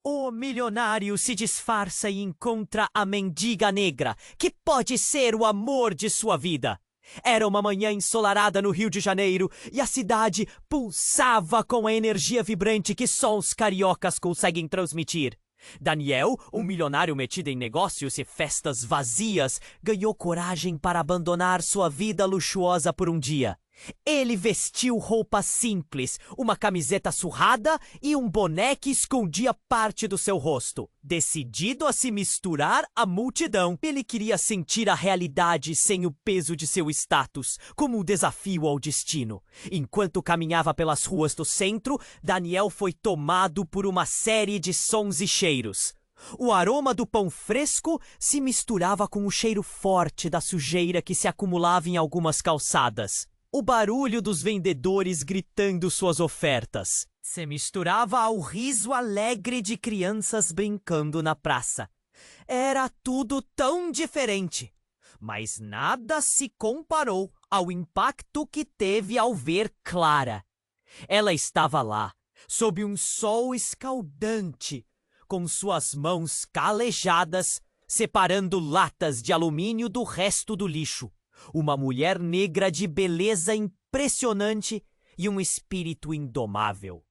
O milionário se disfarça e encontra a mendiga negra, que pode ser o amor de sua vida. Era uma manhã ensolarada no Rio de Janeiro e a cidade pulsava com a energia vibrante que só os cariocas conseguem transmitir. Daniel, um milionário metido em negócios e festas vazias, ganhou coragem para abandonar sua vida luxuosa por um dia. Ele vestiu roupa simples, uma camiseta surrada e um boné que escondia parte do seu rosto. Decidido a se misturar à multidão, ele queria sentir a realidade sem o peso de seu status, como um desafio ao destino. Enquanto caminhava pelas ruas do centro, Daniel foi tomado por uma série de sons e cheiros. O aroma do pão fresco se misturava com o cheiro forte da sujeira que se acumulava em algumas calçadas. O barulho dos vendedores gritando suas ofertas se misturava ao riso alegre de crianças brincando na praça. Era tudo tão diferente, mas nada se comparou ao impacto que teve ao ver Clara. Ela estava lá, sob um sol escaldante, com suas mãos calejadas, separando latas de alumínio do resto do lixo. Uma mulher negra de beleza impressionante e um espírito indomável.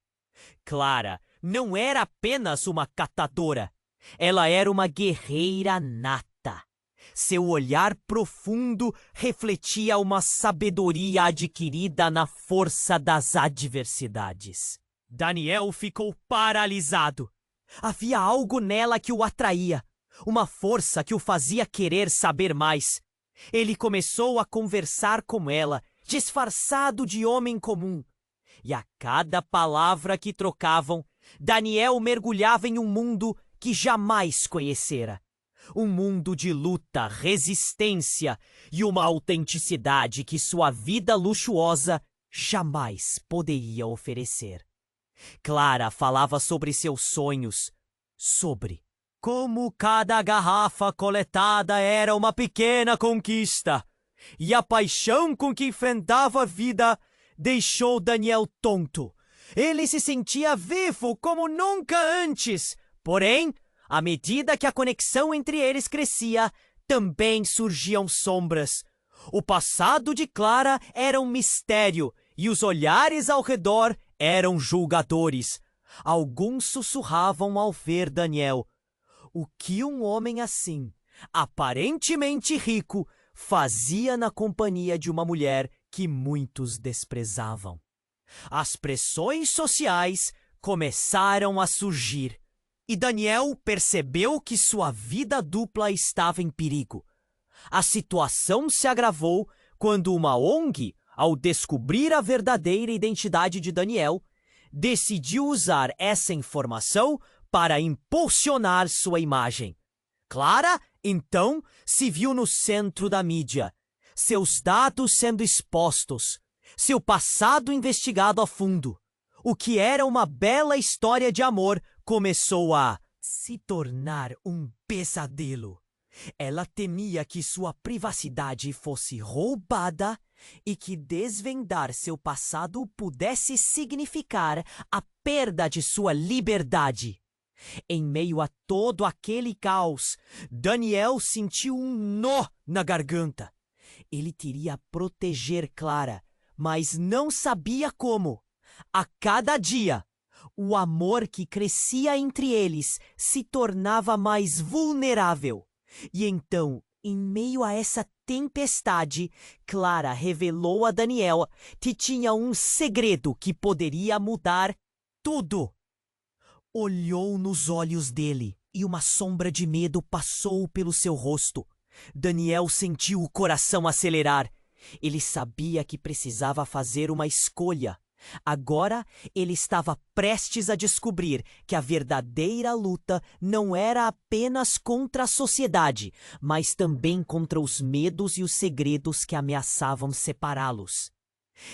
Clara não era apenas uma catadora, ela era uma guerreira nata. Seu olhar profundo refletia uma sabedoria adquirida na força das adversidades. Daniel ficou paralisado. Havia algo nela que o atraía, uma força que o fazia querer saber mais. Ele começou a conversar com ela, disfarçado de homem comum. E a cada palavra que trocavam, Daniel mergulhava em um mundo que jamais conhecera. Um mundo de luta, resistência e uma autenticidade que sua vida luxuosa jamais poderia oferecer. Clara falava sobre seus sonhos, sobre como cada garrafa coletada era uma pequena conquista, e a paixão com que enfrentava a vida deixou Daniel tonto. Ele se sentia vivo como nunca antes, porém, à medida que a conexão entre eles crescia, também surgiam sombras. O passado de Clara era um mistério, e os olhares ao redor eram julgadores. Alguns sussurravam ao ver Daniel. O que um homem assim, aparentemente rico, fazia na companhia de uma mulher que muitos desprezavam? As pressões sociais começaram a surgir, e Daniel percebeu que sua vida dupla estava em perigo. A situação se agravou quando uma ONG, ao descobrir a verdadeira identidade de Daniel, decidiu usar essa informação para impulsionar sua imagem. Clara, então, se viu no centro da mídia, seus dados sendo expostos, seu passado investigado a fundo. O que era uma bela história de amor começou a se tornar um pesadelo. Ela temia que sua privacidade fosse roubada e que desvendar seu passado pudesse significar a perda de sua liberdade. Em meio a todo aquele caos, Daniel sentiu um nó na garganta. Ele queria proteger Clara, mas não sabia como. A cada dia, o amor que crescia entre eles se tornava mais vulnerável. E então, em meio a essa tempestade, Clara revelou a Daniel que tinha um segredo que poderia mudar tudo. Olhou nos olhos dele e uma sombra de medo passou pelo seu rosto. Daniel sentiu o coração acelerar. Ele sabia que precisava fazer uma escolha. Agora ele estava prestes a descobrir que a verdadeira luta não era apenas contra a sociedade, mas também contra os medos e os segredos que ameaçavam separá-los.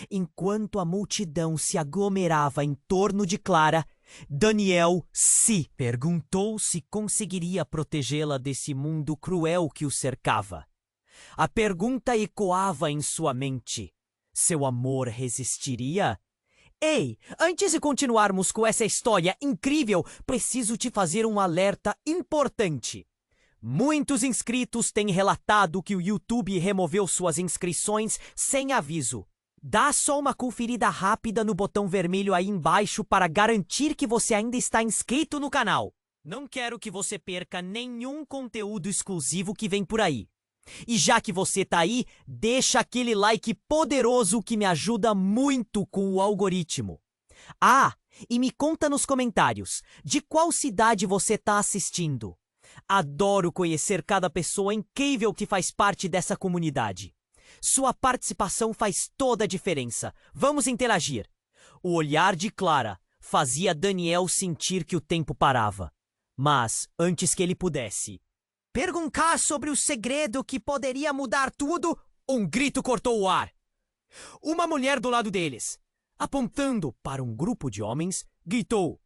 Enquanto a multidão se aglomerava em torno de Clara, Daniel se perguntou se conseguiria protegê-la desse mundo cruel que o cercava. A pergunta ecoava em sua mente. Seu amor resistiria? Ei, antes de continuarmos com essa história incrível, preciso te fazer um alerta importante. Muitos inscritos têm relatado que o YouTube removeu suas inscrições sem aviso. Dá só uma conferida rápida no botão vermelho aí embaixo para garantir que você ainda está inscrito no canal. Não quero que você perca nenhum conteúdo exclusivo que vem por aí. E já que você tá aí, deixa aquele like poderoso que me ajuda muito com o algoritmo. Ah, e me conta nos comentários, de qual cidade você tá assistindo? Adoro conhecer cada pessoa incrível que faz parte dessa comunidade. Sua participação faz toda a diferença. Vamos interagir. O olhar de Clara fazia Daniel sentir que o tempo parava. Mas, antes que ele pudesse perguntar sobre o segredo que poderia mudar tudo, um grito cortou o ar. Uma mulher do lado deles, apontando para um grupo de homens, gritou: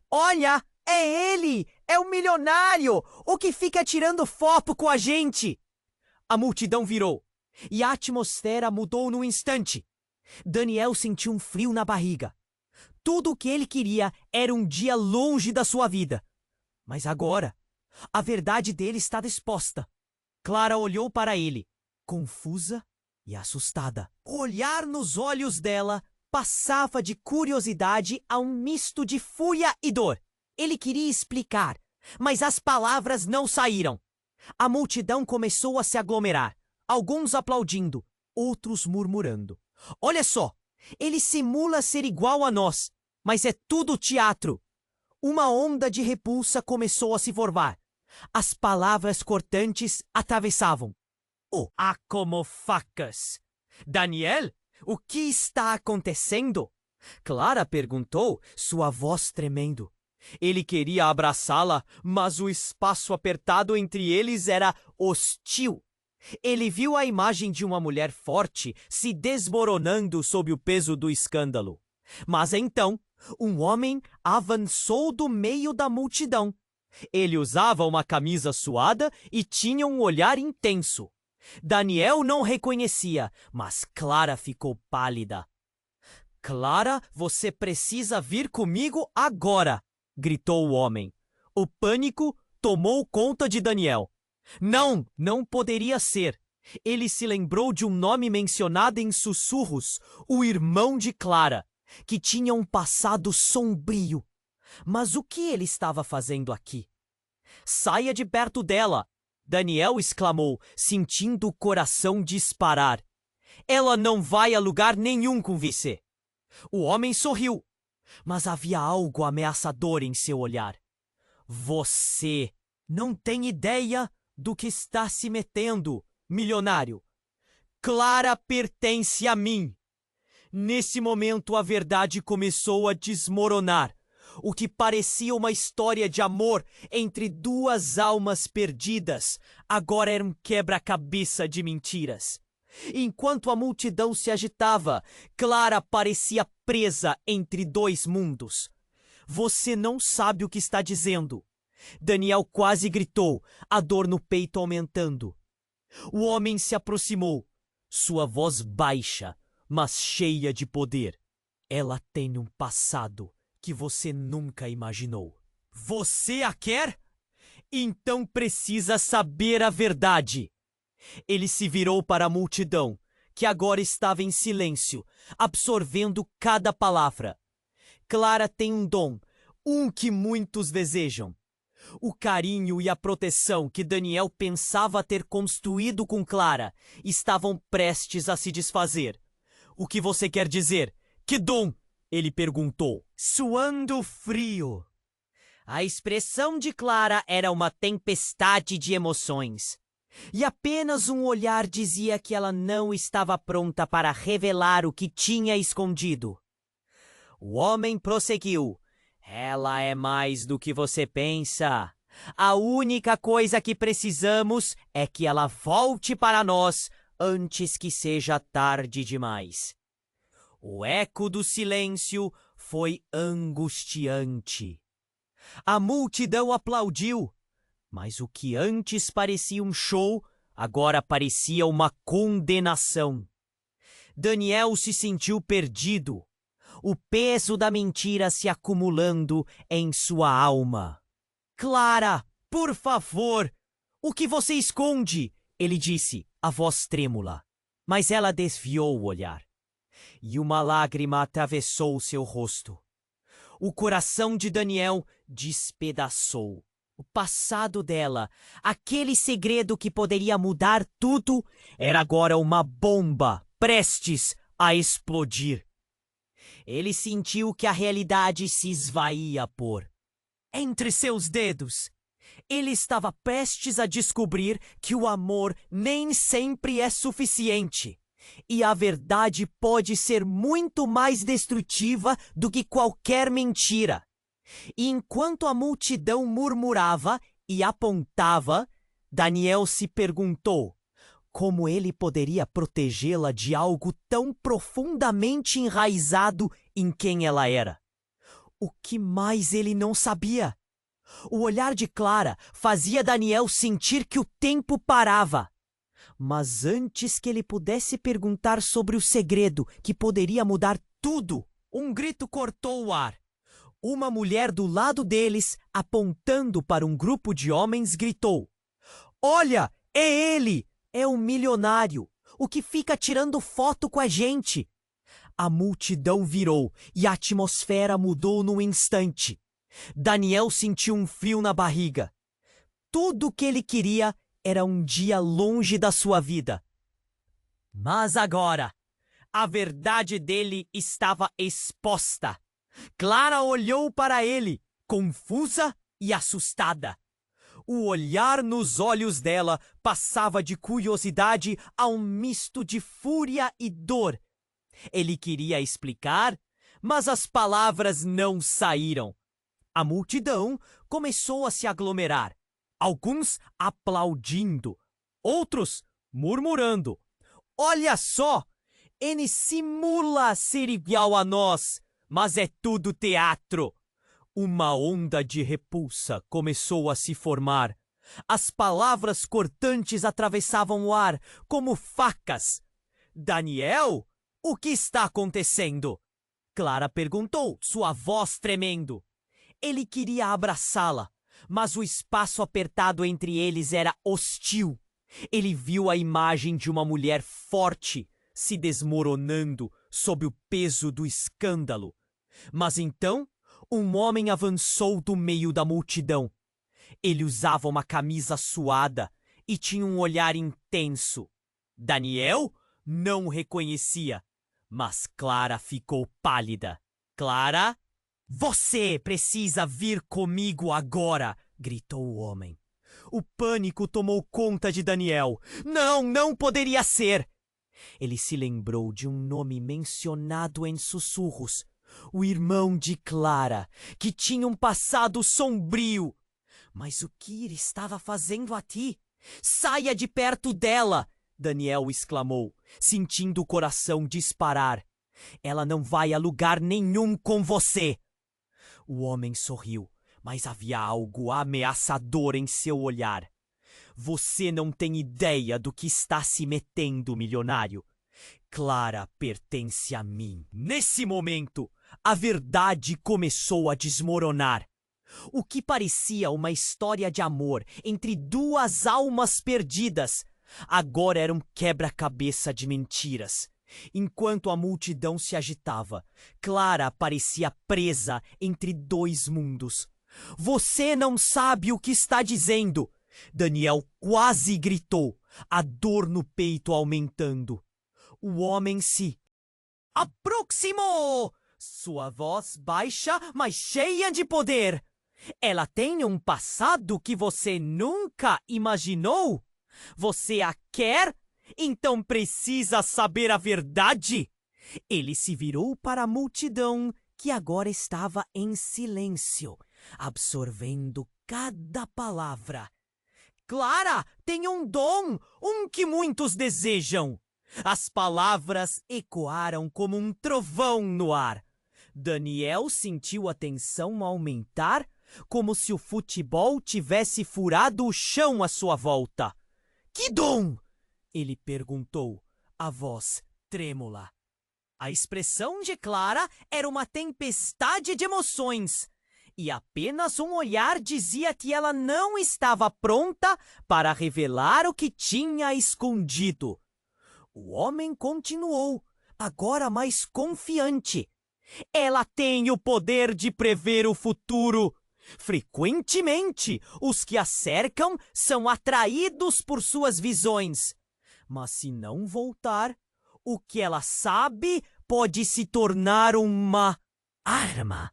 "Olha, é ele! É o milionário! O que fica tirando foto com a gente!" A multidão virou, e a atmosfera mudou num instante. Daniel sentiu um frio na barriga. Tudo o que ele queria era um dia longe da sua vida. Mas agora, a verdade dele estava exposta. Clara olhou para ele, confusa e assustada. O olhar nos olhos dela passava de curiosidade a um misto de fúria e dor. Ele queria explicar, mas as palavras não saíram. A multidão começou a se aglomerar, alguns aplaudindo, outros murmurando. "Olha só, ele simula ser igual a nós, mas é tudo teatro." Uma onda de repulsa começou a se formar. As palavras cortantes atravessavam. "Ah, como facas! Daniel, o que está acontecendo?" Clara perguntou, sua voz tremendo. Ele queria abraçá-la, mas o espaço apertado entre eles era hostil. Ele viu a imagem de uma mulher forte se desmoronando sob o peso do escândalo. Mas então, um homem avançou do meio da multidão. Ele usava uma camisa suada e tinha um olhar intenso. Daniel não reconhecia, mas Clara ficou pálida. "Clara, você precisa vir comigo agora!" gritou o homem. O pânico tomou conta de Daniel. Não, não poderia ser. Ele se lembrou de um nome mencionado em sussurros, o irmão de Clara, que tinha um passado sombrio. Mas o que ele estava fazendo aqui? "Saia de perto dela!" Daniel exclamou, sentindo o coração disparar. "Ela não vai a lugar nenhum com você." O homem sorriu, mas havia algo ameaçador em seu olhar. "Você não tem ideia do que está se metendo, milionário. Clara pertence a mim." Nesse momento, a verdade começou a desmoronar. O que parecia uma história de amor entre duas almas perdidas, agora era um quebra-cabeça de mentiras. Enquanto a multidão se agitava, Clara parecia presa entre dois mundos. "Você não sabe o que está dizendo." Daniel quase gritou, a dor no peito aumentando. O homem se aproximou, sua voz baixa, mas cheia de poder. "Ela tem um passado que você nunca imaginou." "Você a quer? Então precisa saber a verdade." Ele se virou para a multidão, que agora estava em silêncio, absorvendo cada palavra. "Clara tem um dom, um que muitos desejam. O carinho e a proteção que Daniel pensava ter construído com Clara estavam prestes a se desfazer." "O que você quer dizer? Que dom?" ele perguntou, suando frio. A expressão de Clara era uma tempestade de emoções. E apenas um olhar dizia que ela não estava pronta para revelar o que tinha escondido. O homem prosseguiu. "Ela é mais do que você pensa. A única coisa que precisamos é que ela volte para nós antes que seja tarde demais." O eco do silêncio foi angustiante. A multidão aplaudiu, mas o que antes parecia um show, agora parecia uma condenação. Daniel se sentiu perdido. o peso da mentira se acumulando em sua alma. Clara, por favor, o que você esconde? Ele disse, a voz trêmula. Mas ela desviou o olhar, e uma lágrima atravessou seu rosto. O coração de Daniel despedaçou. O passado dela, aquele segredo que poderia mudar tudo, era agora uma bomba prestes a explodir. Ele sentiu que a realidade se esvaía por entre seus dedos. Ele estava prestes a descobrir que o amor nem sempre é suficiente. E a verdade pode ser muito mais destrutiva do que qualquer mentira. E enquanto a multidão murmurava e apontava, Daniel se perguntou como ele poderia protegê-la de algo tão profundamente enraizado em quem ela era. O que mais ele não sabia? O olhar de Clara fazia Daniel sentir que o tempo parava. Mas antes que ele pudesse perguntar sobre o segredo que poderia mudar tudo, um grito cortou o ar. Uma mulher do lado deles, apontando para um grupo de homens, gritou: "Olha, é ele! É o milionário, o que fica tirando foto com a gente!" A multidão virou e a atmosfera mudou num instante. Daniel sentiu um frio na barriga. Tudo o que ele queria era um dia longe da sua vida. Mas agora, a verdade dele estava exposta. Clara olhou para ele, confusa e assustada. O olhar nos olhos dela passava de curiosidade a um misto de fúria e dor. Ele queria explicar, mas as palavras não saíram. A multidão começou a se aglomerar, alguns aplaudindo, outros murmurando: "Olha só, ele simula ser igual a nós, mas é tudo teatro." Uma onda de repulsa começou a se formar. As palavras cortantes atravessavam o ar como facas. "Daniel, o que está acontecendo?" Clara perguntou, sua voz tremendo. Ele queria abraçá-la, mas o espaço apertado entre eles era hostil. Ele viu a imagem de uma mulher forte se desmoronando sob o peso do escândalo. Mas então, um homem avançou do meio da multidão. Ele usava uma camisa suada e tinha um olhar intenso. Daniel não o reconhecia, mas Clara ficou pálida. "Clara, você precisa vir comigo agora!" gritou o homem. O pânico tomou conta de Daniel. Não, não poderia ser! Ele se lembrou de um nome mencionado em sussurros. O irmão de Clara, que tinha um passado sombrio. Mas o que ele estava fazendo aqui? "Saia de perto dela!" Daniel exclamou, sentindo o coração disparar. "Ela não vai a lugar nenhum com você!" O homem sorriu, mas havia algo ameaçador em seu olhar. "Você não tem ideia do que está se metendo, milionário. Clara pertence a mim." Nesse momento, a verdade começou a desmoronar. O que parecia uma história de amor entre duas almas perdidas, agora era um quebra-cabeça de mentiras. Enquanto a multidão se agitava, Clara parecia presa entre dois mundos. "Você não sabe o que está dizendo!" Daniel quase gritou, a dor no peito aumentando. O homem se aproximou, sua voz baixa, mas cheia de poder. "Ela tem um passado que você nunca imaginou? Você a quer? Então precisa saber a verdade!" Ele se virou para a multidão, que agora estava em silêncio, absorvendo cada palavra. "Clara tem um dom, um que muitos desejam." As palavras ecoaram como um trovão no ar. Daniel sentiu a tensão aumentar, como se o futebol tivesse furado o chão à sua volta. "Que dom?" ele perguntou, a voz trêmula. A expressão de Clara era uma tempestade de emoções, e apenas um olhar dizia que ela não estava pronta para revelar o que tinha escondido. O homem continuou, agora mais confiante. Ela tem o poder de prever o futuro. Frequentemente, os que a cercam são atraídos por suas visões. Mas se não voltar, o que ela sabe pode se tornar uma arma.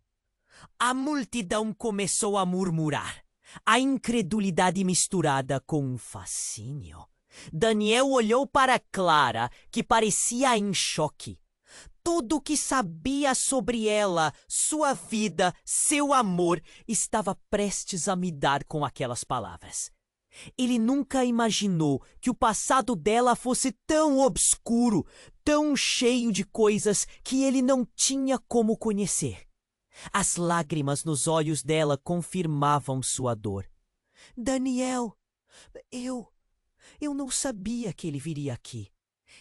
A multidão começou a murmurar, a incredulidade misturada com um fascínio. Daniel olhou para Clara, que parecia em choque. Tudo o que sabia sobre ela, sua vida, seu amor, estava prestes a mudar com aquelas palavras. Ele nunca imaginou que o passado dela fosse tão obscuro, tão cheio de coisas que ele não tinha como conhecer. As lágrimas nos olhos dela confirmavam sua dor. Daniel, eu não sabia que ele viria aqui.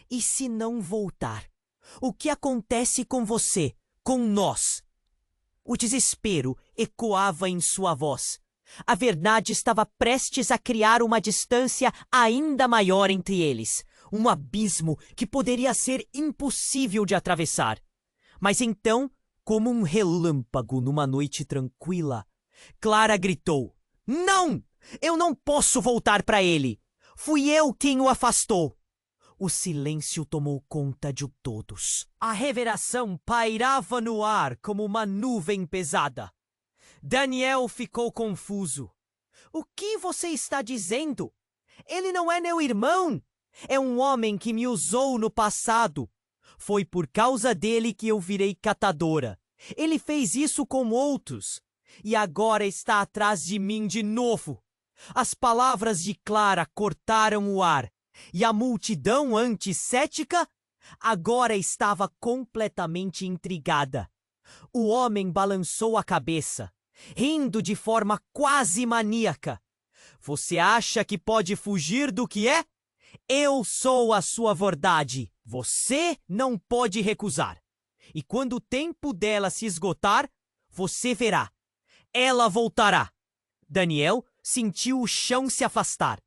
E se não voltar? O que acontece com você, com nós? O desespero ecoava em sua voz. A verdade estava prestes a criar uma distância ainda maior entre eles. Um abismo que poderia ser impossível de atravessar. Mas então, como um relâmpago numa noite tranquila, Clara gritou: "Não! Eu não posso voltar para ele! Fui eu quem o afastou!" O silêncio tomou conta de todos. A revelação pairava no ar como uma nuvem pesada. Daniel ficou confuso. "O que você está dizendo? Ele não é meu irmão! É um homem que me usou no passado. Foi por causa dele que eu virei catadora. Ele fez isso com outros. E agora está atrás de mim de novo." As palavras de Clara cortaram o ar. E a multidão anticética agora estava completamente intrigada. O homem balançou a cabeça, rindo de forma quase maníaca. "Você acha que pode fugir do que é? Eu sou a sua verdade. Você não pode recusar. E quando o tempo dela se esgotar, você verá. Ela voltará." Daniel sentiu o chão se afastar.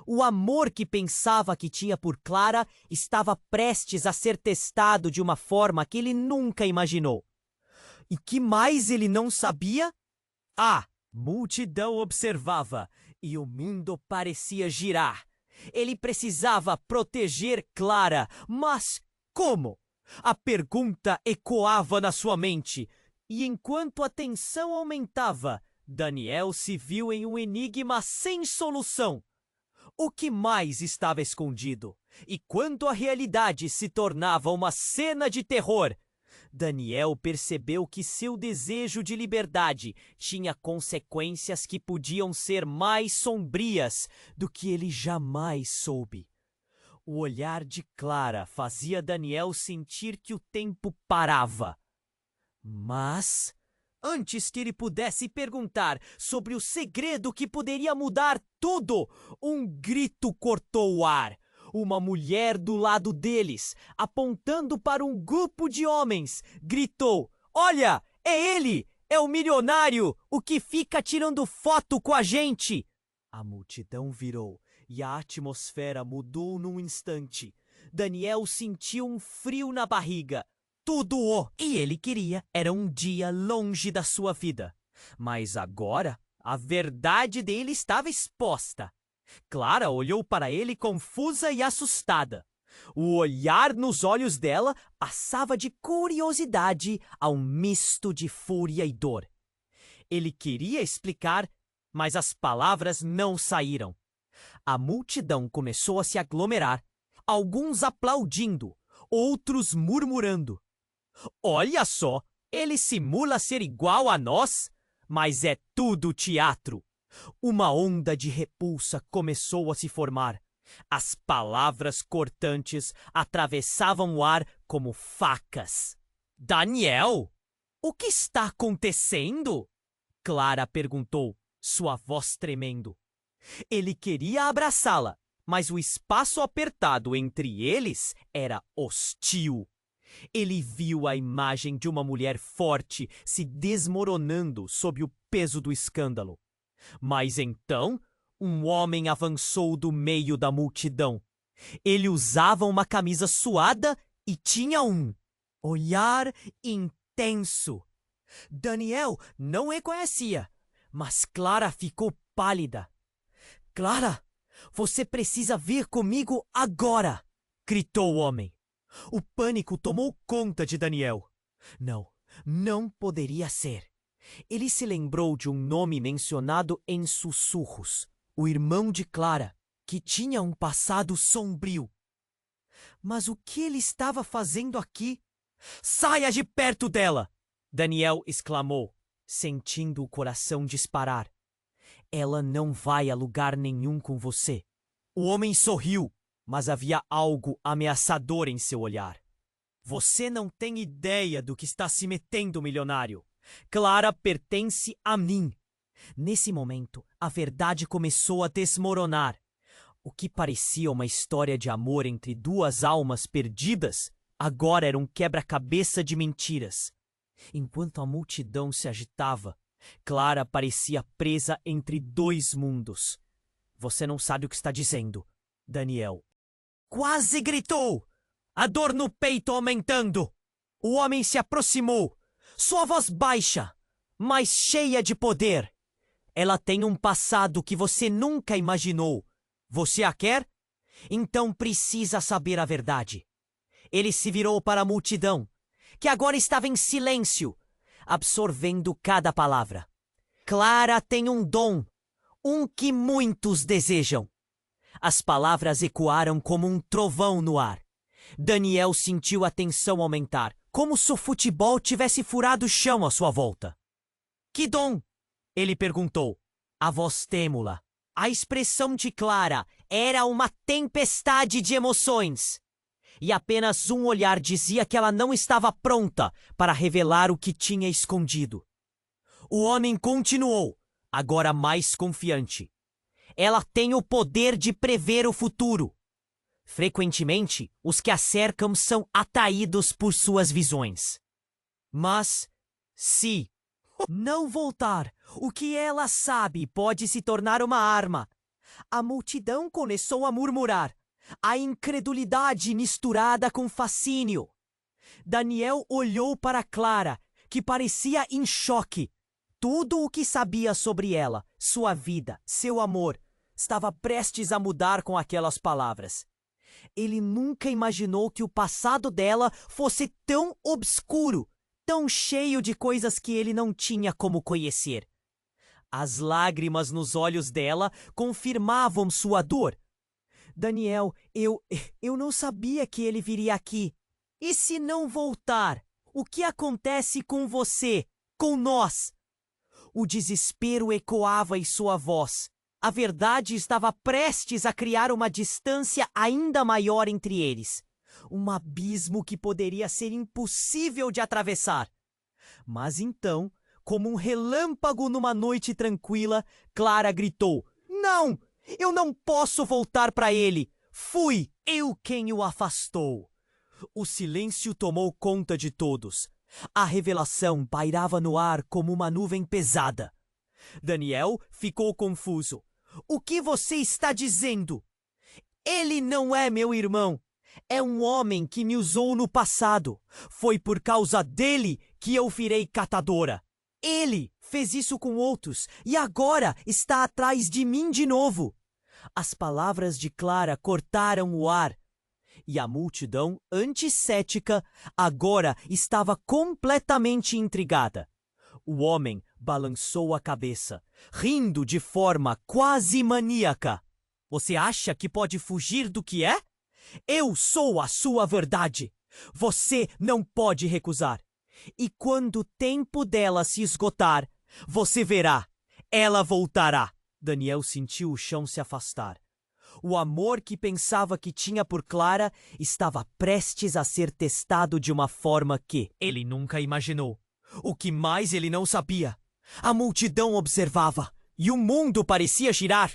O amor que pensava que tinha por Clara estava prestes a ser testado de uma forma que ele nunca imaginou. E que mais ele não sabia? A multidão observava e o mundo parecia girar. Ele precisava proteger Clara, mas como? A pergunta ecoava na sua mente, e enquanto a tensão aumentava, Daniel se viu em um enigma sem solução. O que mais estava escondido? E quando a realidade se tornava uma cena de terror, Daniel percebeu que seu desejo de liberdade tinha consequências que podiam ser mais sombrias do que ele jamais soube. O olhar de Clara fazia Daniel sentir que o tempo parava. Mas, antes que ele pudesse perguntar sobre o segredo que poderia mudar tudo, um grito cortou o ar. Uma mulher do lado deles, apontando para um grupo de homens, gritou: "Olha, é ele! É o milionário! O que fica tirando foto com a gente!" A multidão virou e a atmosfera mudou num instante. Daniel sentiu um frio na barriga. Tudo o que ele queria era um dia longe da sua vida. Mas agora, a verdade dele estava exposta. Clara olhou para ele confusa e assustada. O olhar nos olhos dela passava de curiosidade a um misto de fúria e dor. Ele queria explicar, mas as palavras não saíram. A multidão começou a se aglomerar, alguns aplaudindo, outros murmurando. "Olha só, ele simula ser igual a nós, mas é tudo teatro." Uma onda de repulsa começou a se formar. As palavras cortantes atravessavam o ar como facas. "Daniel, o que está acontecendo?" Clara perguntou, sua voz tremendo. Ele queria abraçá-la, mas o espaço apertado entre eles era hostil. Ele viu a imagem de uma mulher forte se desmoronando sob o peso do escândalo. Mas então, um homem avançou do meio da multidão. Ele usava uma camisa suada e tinha um olhar intenso. Daniel não reconhecia, mas Clara ficou pálida. Clara, você precisa vir comigo agora! Gritou o homem. O pânico tomou conta de Daniel. Não poderia ser. Ele se lembrou de um nome mencionado em sussurros. O irmão de Clara, que tinha um passado sombrio. Mas o que ele estava fazendo aqui? Saia de perto dela! Daniel exclamou, sentindo o coração disparar. Ela não vai a lugar nenhum com você. O homem sorriu, mas havia algo ameaçador em seu olhar. Você não tem ideia do que está se metendo, milionário. Clara pertence a mim. Nesse momento, a verdade começou a desmoronar. O que parecia uma história de amor entre duas almas perdidas, agora era um quebra-cabeça de mentiras. Enquanto a multidão se agitava, Clara parecia presa entre dois mundos. Você não sabe o que está dizendo, Daniel. Quase gritou, a dor no peito aumentando. O homem se aproximou, sua voz baixa, mas cheia de poder. Ela tem um passado que você nunca imaginou. Você a quer? Então precisa saber a verdade. Ele se virou para a multidão, que agora estava em silêncio, absorvendo cada palavra. Clara tem um dom, um que muitos desejam. As palavras ecoaram como um trovão no ar. Daniel sentiu a tensão aumentar, como se o futebol tivesse furado o chão à sua volta. Que dom? Ele perguntou, a voz trêmula. A expressão de Clara era uma tempestade de emoções. E apenas um olhar dizia que ela não estava pronta para revelar o que tinha escondido. O homem continuou, agora mais confiante. Ela tem o poder de prever o futuro. Frequentemente, os que a cercam são atraídos por suas visões. Mas, se não voltar, o que ela sabe pode se tornar uma arma. A multidão começou a murmurar, a incredulidade misturada com fascínio. Daniel olhou para Clara, que parecia em choque. Tudo o que sabia sobre ela, sua vida, seu amor, estava prestes a mudar com aquelas palavras. Ele nunca imaginou que o passado dela fosse tão obscuro, tão cheio de coisas que ele não tinha como conhecer. As lágrimas nos olhos dela confirmavam sua dor. Daniel, eu não sabia que ele viria aqui. E se não voltar, o que acontece com você, com nós? O desespero ecoava em sua voz. A verdade estava prestes a criar uma distância ainda maior entre eles. Um abismo que poderia ser impossível de atravessar. Mas então, como um relâmpago numa noite tranquila, Clara gritou: Não! Eu não posso voltar para ele! Fui eu quem o afastou! O silêncio tomou conta de todos. A revelação pairava no ar como uma nuvem pesada. Daniel ficou confuso. O que você está dizendo? Ele não é meu irmão. É um homem que me usou no passado. Foi por causa dele que eu virei catadora. Ele fez isso com outros e agora está atrás de mim de novo. As palavras de Clara cortaram o ar. E a multidão anticética agora estava completamente intrigada. O homem balançou a cabeça, rindo de forma quase maníaca. Você acha que pode fugir do que é? Eu sou a sua verdade. Você não pode recusar. E quando o tempo dela se esgotar, você verá. Ela voltará. Daniel sentiu o chão se afastar. O amor que pensava que tinha por Clara estava prestes a ser testado de uma forma que ele nunca imaginou. O que mais ele não sabia? A multidão observava e o mundo parecia girar.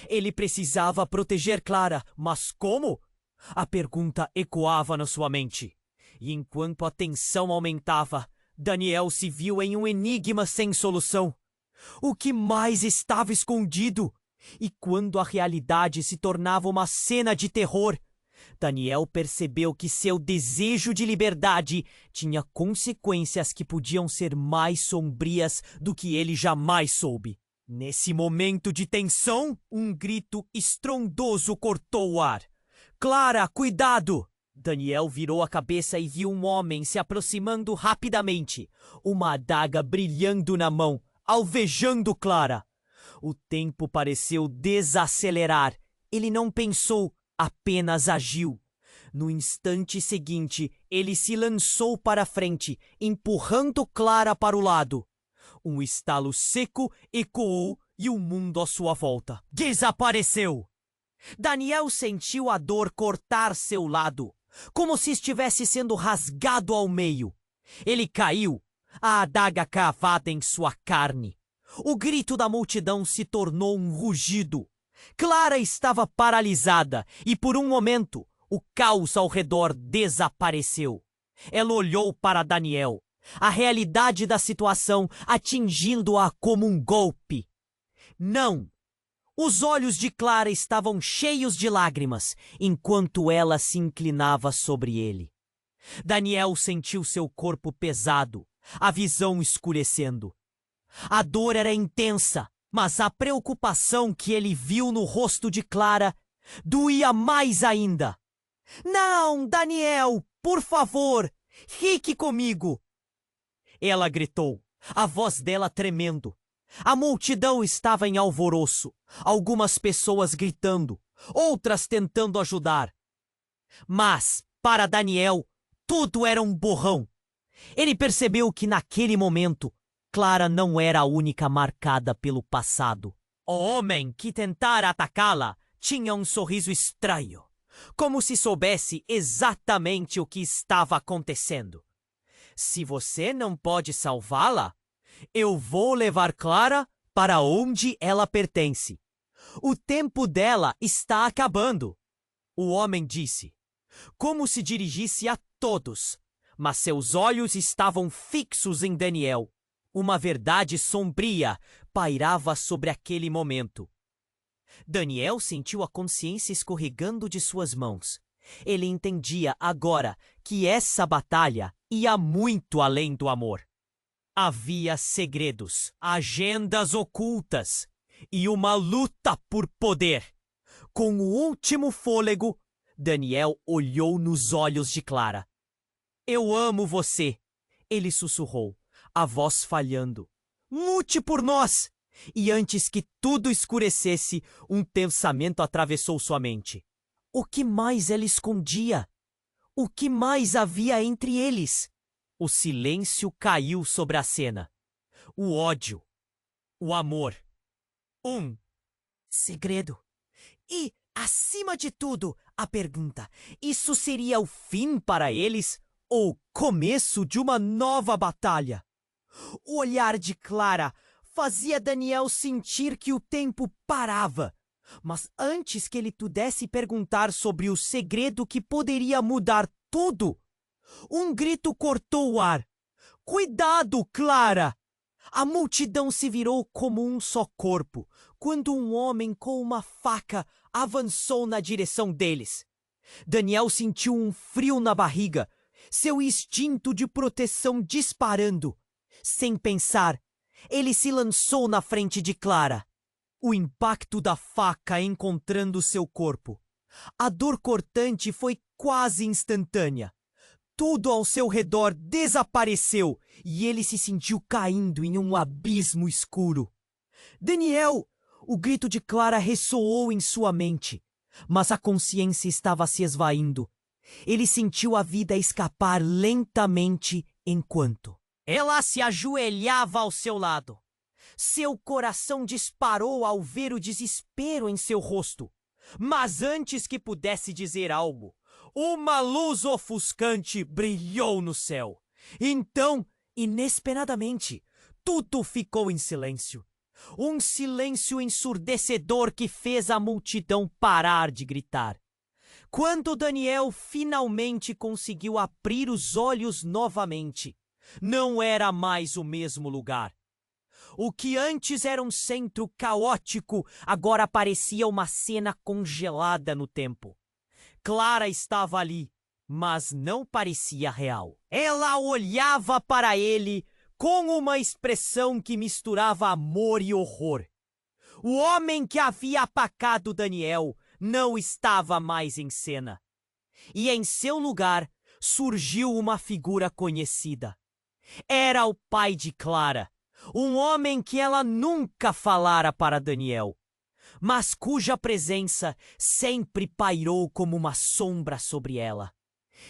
Ele precisava proteger Clara, mas como? A pergunta ecoava na sua mente. E enquanto a tensão aumentava, Daniel se viu em um enigma sem solução. O que mais estava escondido? E quando a realidade se tornava uma cena de terror, Daniel percebeu que seu desejo de liberdade tinha consequências que podiam ser mais sombrias do que ele jamais soube. Nesse momento de tensão, um grito estrondoso cortou o ar. Clara, cuidado! Daniel virou a cabeça e viu um homem se aproximando rapidamente, uma adaga brilhando na mão, alvejando Clara. O tempo pareceu desacelerar. Ele não pensou, apenas agiu. No instante seguinte, ele se lançou para a frente, empurrando Clara para o lado. Um estalo seco ecoou e o mundo à sua volta desapareceu. Daniel sentiu a dor cortar seu lado, como se estivesse sendo rasgado ao meio. Ele caiu, a adaga cravada em sua carne. O grito da multidão se tornou um rugido. Clara estava paralisada e, por um momento, o caos ao redor desapareceu. Ela olhou para Daniel, a realidade da situação atingindo-a como um golpe. Não! Os olhos de Clara estavam cheios de lágrimas, enquanto ela se inclinava sobre ele. Daniel sentiu seu corpo pesado, a visão escurecendo. A dor era intensa, mas a preocupação que ele viu no rosto de Clara doía mais ainda. Não, Daniel, por favor, fique comigo! Ela gritou, a voz dela tremendo. A multidão estava em alvoroço, algumas pessoas gritando, outras tentando ajudar. Mas, para Daniel, tudo era um borrão. Ele percebeu que naquele momento, Clara não era a única marcada pelo passado. O homem que tentara atacá-la tinha um sorriso estranho, como se soubesse exatamente o que estava acontecendo. Se você não pode salvá-la, eu vou levar Clara para onde ela pertence. O tempo dela está acabando, o homem disse, como se dirigisse a todos, mas seus olhos estavam fixos em Daniel. Uma verdade sombria pairava sobre aquele momento. Daniel sentiu a consciência escorregando de suas mãos. Ele entendia agora que essa batalha ia muito além do amor. Havia segredos, agendas ocultas e uma luta por poder. Com o último fôlego, Daniel olhou nos olhos de Clara. Eu amo você, ele sussurrou, a voz falhando. Lute por nós! E antes que tudo escurecesse, um pensamento atravessou sua mente. O que mais ela escondia? O que mais havia entre eles? O silêncio caiu sobre a cena. O ódio. O amor. Um segredo. E, acima de tudo, a pergunta: isso seria o fim para eles ou o começo de uma nova batalha? O olhar de Clara fazia Daniel sentir que o tempo parava. Mas antes que ele pudesse perguntar sobre o segredo que poderia mudar tudo, um grito cortou o ar. Cuidado, Clara! A multidão se virou como um só corpo, quando um homem com uma faca avançou na direção deles. Daniel sentiu um frio na barriga, seu instinto de proteção disparando. Sem pensar, ele se lançou na frente de Clara. O impacto da faca encontrando seu corpo. A dor cortante foi quase instantânea. Tudo ao seu redor desapareceu e ele se sentiu caindo em um abismo escuro. Daniel! O grito de Clara ressoou em sua mente, mas a consciência estava se esvaindo. Ele sentiu a vida escapar lentamente enquanto ela se ajoelhava ao seu lado. Seu coração disparou ao ver o desespero em seu rosto. Mas antes que pudesse dizer algo, uma luz ofuscante brilhou no céu. Então, inesperadamente, tudo ficou em silêncio. Um silêncio ensurdecedor que fez a multidão parar de gritar. Quando Daniel finalmente conseguiu abrir os olhos novamente, não era mais o mesmo lugar. O que antes era um centro caótico, agora parecia uma cena congelada no tempo. Clara estava ali, mas não parecia real. Ela olhava para ele com uma expressão que misturava amor e horror. O homem que havia apacado Daniel não estava mais em cena. E em seu lugar surgiu uma figura conhecida. Era o pai de Clara, um homem que ela nunca falara para Daniel, mas cuja presença sempre pairou como uma sombra sobre ela.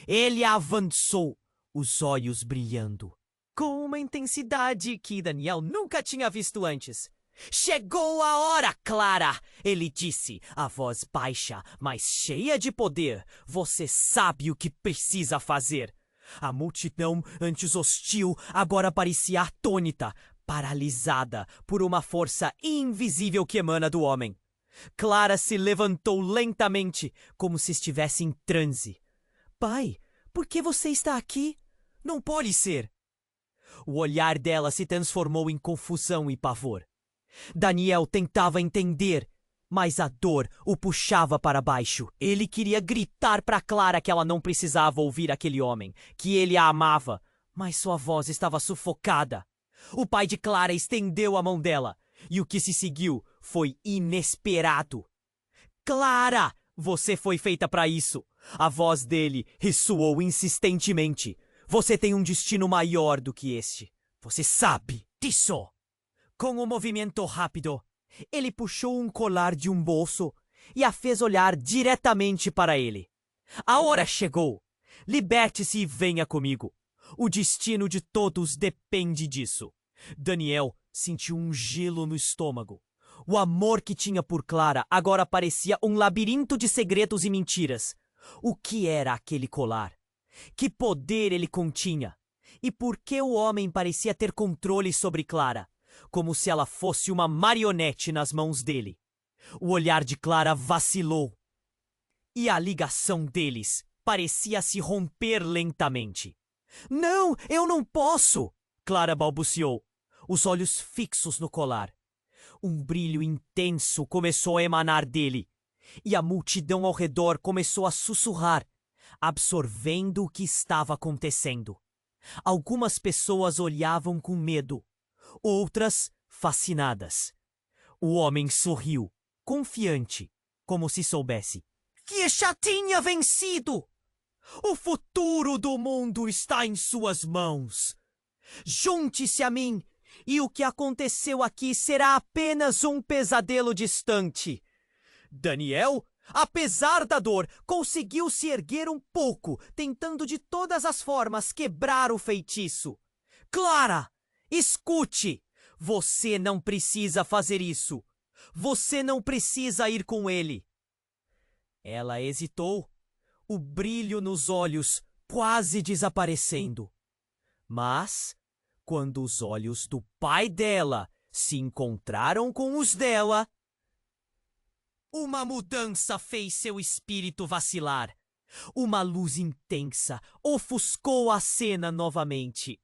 Ele avançou, os olhos brilhando, com uma intensidade que Daniel nunca tinha visto antes. Chegou a hora, Clara! Ele disse, a voz baixa, mas cheia de poder. Você sabe o que precisa fazer. A multidão, antes hostil, agora parecia atônita, paralisada por uma força invisível que emana do homem. Clara se levantou lentamente, como se estivesse em transe. Pai, por que você está aqui? Não pode ser. O olhar dela se transformou em confusão e pavor. Daniel tentava entender, mas a dor o puxava para baixo. Ele queria gritar para Clara que ela não precisava ouvir aquele homem, que ele a amava, mas sua voz estava sufocada. O pai de Clara estendeu a mão dela, e o que se seguiu foi inesperado. Clara, você foi feita para isso. A voz dele ressoou insistentemente. Você tem um destino maior do que este. Você sabe disso. Com um movimento rápido, ele puxou um colar de um bolso e a fez olhar diretamente para ele. A hora chegou. Liberte-se e venha comigo. O destino de todos depende disso. Daniel sentiu um gelo no estômago. O amor que tinha por Clara agora parecia um labirinto de segredos e mentiras. O que era aquele colar? Que poder ele continha? E por que o homem parecia ter controle sobre Clara? Como se ela fosse uma marionete nas mãos dele. O olhar de Clara vacilou. E a ligação deles parecia se romper lentamente. Não, eu não posso! Clara balbuciou, os olhos fixos no colar. Um brilho intenso começou a emanar dele, e a multidão ao redor começou a sussurrar, absorvendo o que estava acontecendo. Algumas pessoas olhavam com medo, outras fascinadas. O homem sorriu, confiante, como se soubesse que já tinha vencido. O futuro do mundo está em suas mãos. Junte-se a mim, e o que aconteceu aqui será apenas um pesadelo distante. Daniel, apesar da dor, conseguiu se erguer um pouco, tentando de todas as formas quebrar o feitiço. Clara, escute! Você não precisa fazer isso. Você não precisa ir com ele. Ela hesitou, o brilho nos olhos quase desaparecendo. Mas, quando os olhos do pai dela se encontraram com os dela, uma mudança fez seu espírito vacilar. Uma luz intensa ofuscou a cena novamente.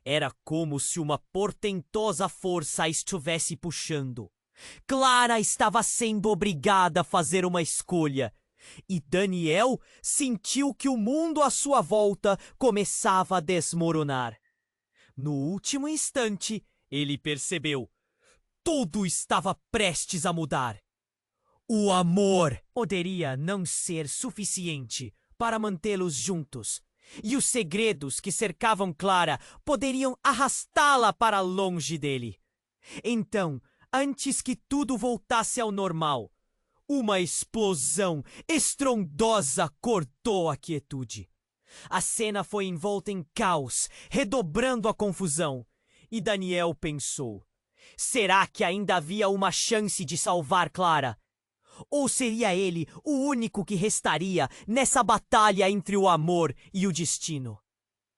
Era como se uma portentosa força a estivesse puxando. Clara estava sendo obrigada a fazer uma escolha. E Daniel sentiu que o mundo à sua volta começava a desmoronar. No último instante, ele percebeu. Tudo estava prestes a mudar. O amor poderia não ser suficiente para mantê-los juntos. E os segredos que cercavam Clara poderiam arrastá-la para longe dele. Então, antes que tudo voltasse ao normal, uma explosão estrondosa cortou a quietude. A cena foi envolta em caos, redobrando a confusão. E Daniel pensou, será que ainda havia uma chance de salvar Clara? Ou seria ele o único que restaria nessa batalha entre o amor e o destino?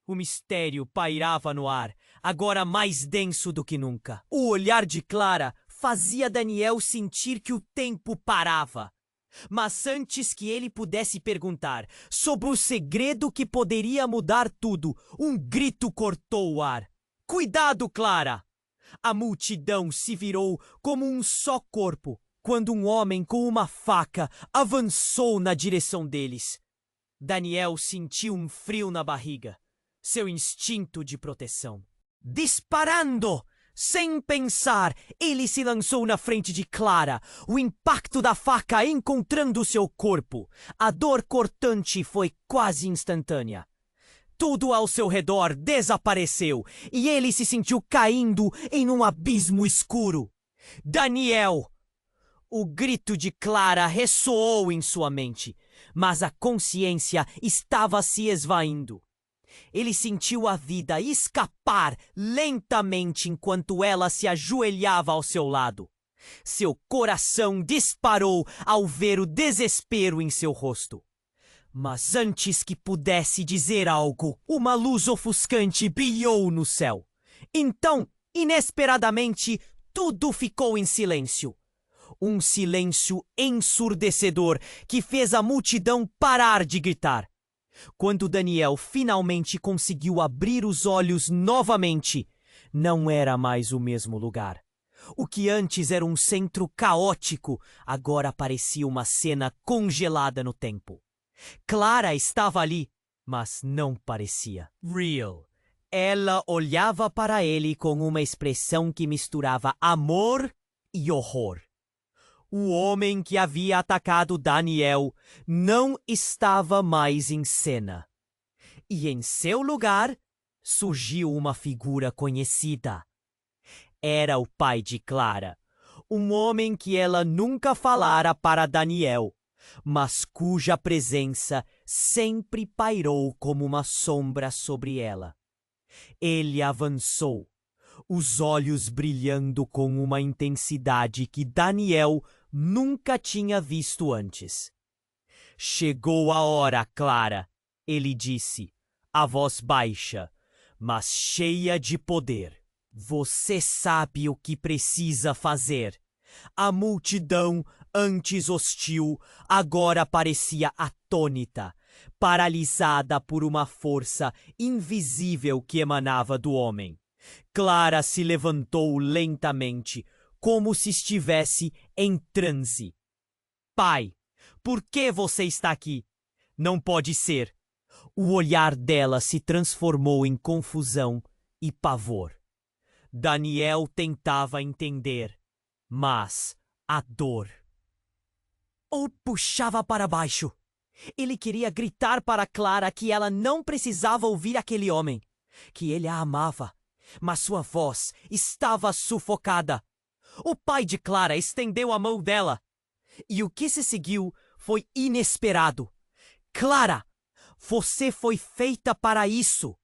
O mistério pairava no ar, agora mais denso do que nunca. O olhar de Clara fazia Daniel sentir que o tempo parava. Mas antes que ele pudesse perguntar sobre o segredo que poderia mudar tudo, um grito cortou o ar. Cuidado, Clara! A multidão se virou como um só corpo quando um homem com uma faca avançou na direção deles. Daniel sentiu um frio na barriga, seu instinto de proteção. Disparando! Sem pensar, ele se lançou na frente de Clara, o impacto da faca encontrando seu corpo. A dor cortante foi quase instantânea. Tudo ao seu redor desapareceu e ele se sentiu caindo em um abismo escuro. Daniel! O grito de Clara ressoou em sua mente, mas a consciência estava se esvaindo. Ele sentiu a vida escapar lentamente enquanto ela se ajoelhava ao seu lado. Seu coração disparou ao ver o desespero em seu rosto. Mas antes que pudesse dizer algo, uma luz ofuscante brilhou no céu. Então, inesperadamente, tudo ficou em silêncio. Um silêncio ensurdecedor que fez a multidão parar de gritar. Quando Daniel finalmente conseguiu abrir os olhos novamente, não era mais o mesmo lugar. O que antes era um centro caótico, agora parecia uma cena congelada no tempo. Clara estava ali, mas não parecia real. Ela olhava para ele com uma expressão que misturava amor e horror. O homem que havia atacado Daniel não estava mais em cena. E em seu lugar surgiu uma figura conhecida. Era o pai de Clara, um homem que ela nunca falara para Daniel, mas cuja presença sempre pairou como uma sombra sobre ela. Ele avançou, os olhos brilhando com uma intensidade que Daniel nunca tinha visto antes. Chegou a hora, Clara, ele disse, a voz baixa, mas cheia de poder. Você sabe o que precisa fazer. A multidão, antes hostil, agora parecia atônita, paralisada por uma força invisível que emanava do homem. Clara se levantou lentamente, como se estivesse em transe. Pai, por que você está aqui? Não pode ser. O olhar dela se transformou em confusão e pavor. Daniel tentava entender, mas a dor o puxava para baixo. Ele queria gritar para Clara que ela não precisava ouvir aquele homem, que ele a amava, mas sua voz estava sufocada. O pai de Clara estendeu a mão dela, e o que se seguiu foi inesperado. Clara, você foi feita para isso.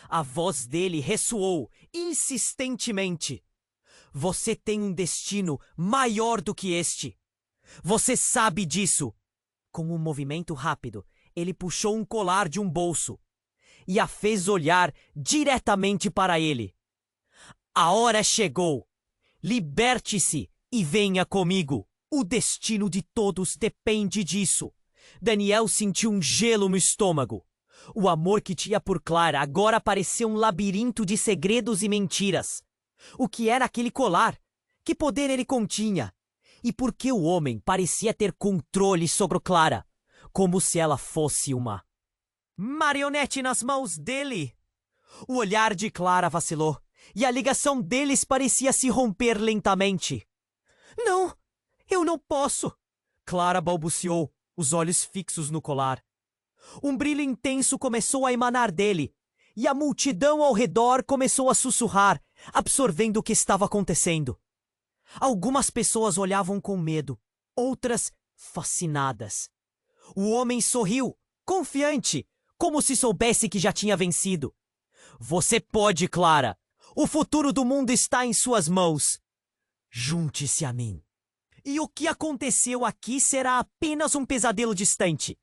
A voz dele ressoou insistentemente. Você tem um destino maior do que este. Você sabe disso. Com um movimento rápido, ele puxou um colar de um bolso e a fez olhar diretamente para ele. A hora chegou. Liberte-se e venha comigo. O destino de todos depende disso. Daniel sentiu um gelo no estômago. O amor que tinha por Clara agora parecia um labirinto de segredos e mentiras. O que era aquele colar? Que poder ele continha? E por que o homem parecia ter controle sobre Clara? Como se ela fosse uma marionete nas mãos dele. O olhar de Clara vacilou, e a ligação deles parecia se romper lentamente. Não, eu não posso. Clara balbuciou, os olhos fixos no colar. Um brilho intenso começou a emanar dele, e a multidão ao redor começou a sussurrar, absorvendo o que estava acontecendo. Algumas pessoas olhavam com medo, outras fascinadas. O homem sorriu, confiante, como se soubesse que já tinha vencido. Você pode, Clara. O futuro do mundo está em suas mãos. Junte-se a mim. E o que aconteceu aqui será apenas um pesadelo distante.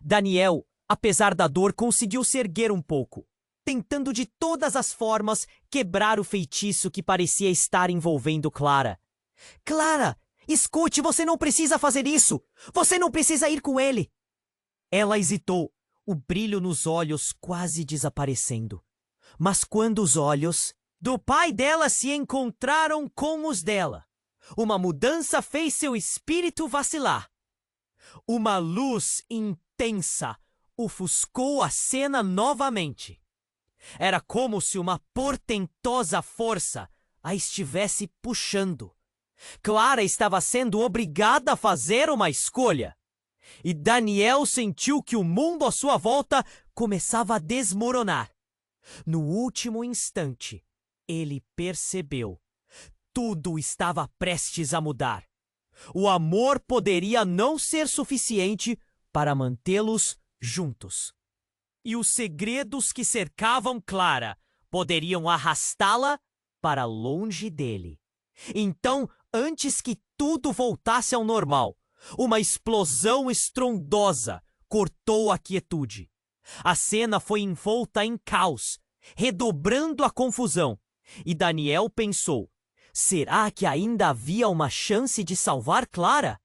Daniel, apesar da dor, conseguiu se erguer um pouco, tentando de todas as formas quebrar o feitiço que parecia estar envolvendo Clara. Clara, Escute, você não precisa fazer isso! Você não precisa ir com ele! Ela hesitou, o brilho nos olhos quase desaparecendo. Mas quando os olhos do pai dela se encontraram com os dela, uma mudança fez seu espírito vacilar. Uma luz intensa ofuscou a cena novamente. Era como se uma portentosa força a estivesse puxando. Clara estava sendo obrigada a fazer uma escolha. E Daniel sentiu que o mundo à sua volta começava a desmoronar. No último instante, ele percebeu. Tudo estava prestes a mudar. O amor poderia não ser suficiente para mantê-los juntos. E os segredos que cercavam Clara poderiam arrastá-la para longe dele. Então, antes que tudo voltasse ao normal, uma explosão estrondosa cortou a quietude. A cena foi envolta em caos, redobrando a confusão. E Daniel pensou: será que ainda havia uma chance de salvar Clara?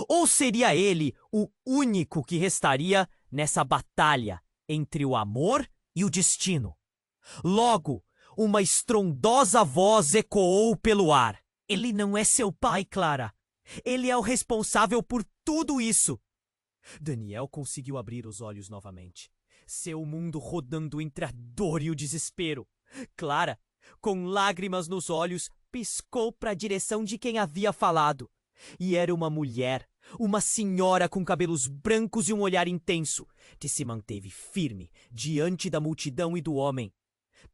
Ou seria ele o único que restaria nessa batalha entre o amor e o destino? Logo, uma estrondosa voz ecoou pelo ar. Ele não é seu pai, Clara. Ele é o responsável por tudo isso. Daniel conseguiu abrir os olhos novamente. Seu mundo rodando entre a dor e o desespero. Clara, com lágrimas nos olhos, piscou para a direção de quem havia falado. E era uma mulher, uma senhora com cabelos brancos e um olhar intenso, que se manteve firme diante da multidão e do homem.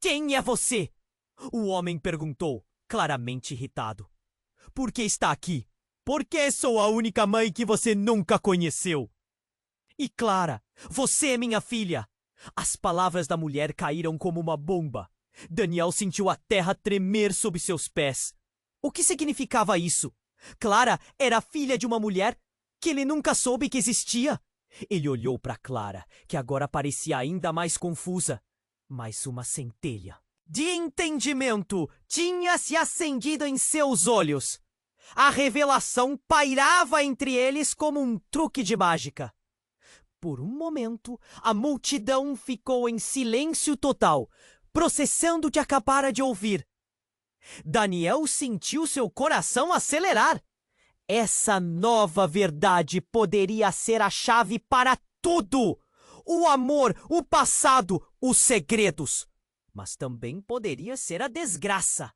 Quem é você? O homem perguntou, claramente irritado. Por que está aqui? Porque sou a única mãe que você nunca conheceu. E Clara, você é minha filha. As palavras da mulher caíram como uma bomba. Daniel sentiu a terra tremer sob seus pés. O que significava isso? Clara era filha de uma mulher que ele nunca soube que existia. Ele olhou para Clara, que agora parecia ainda mais confusa. Mas uma centelha de entendimento tinha se acendido em seus olhos. A revelação pairava entre eles como um truque de mágica. Por um momento, a multidão ficou em silêncio total, processando o que acabara de ouvir. Daniel sentiu seu coração acelerar. Essa nova verdade poderia ser a chave para tudo. O amor, o passado, os segredos. Mas também poderia ser a desgraça.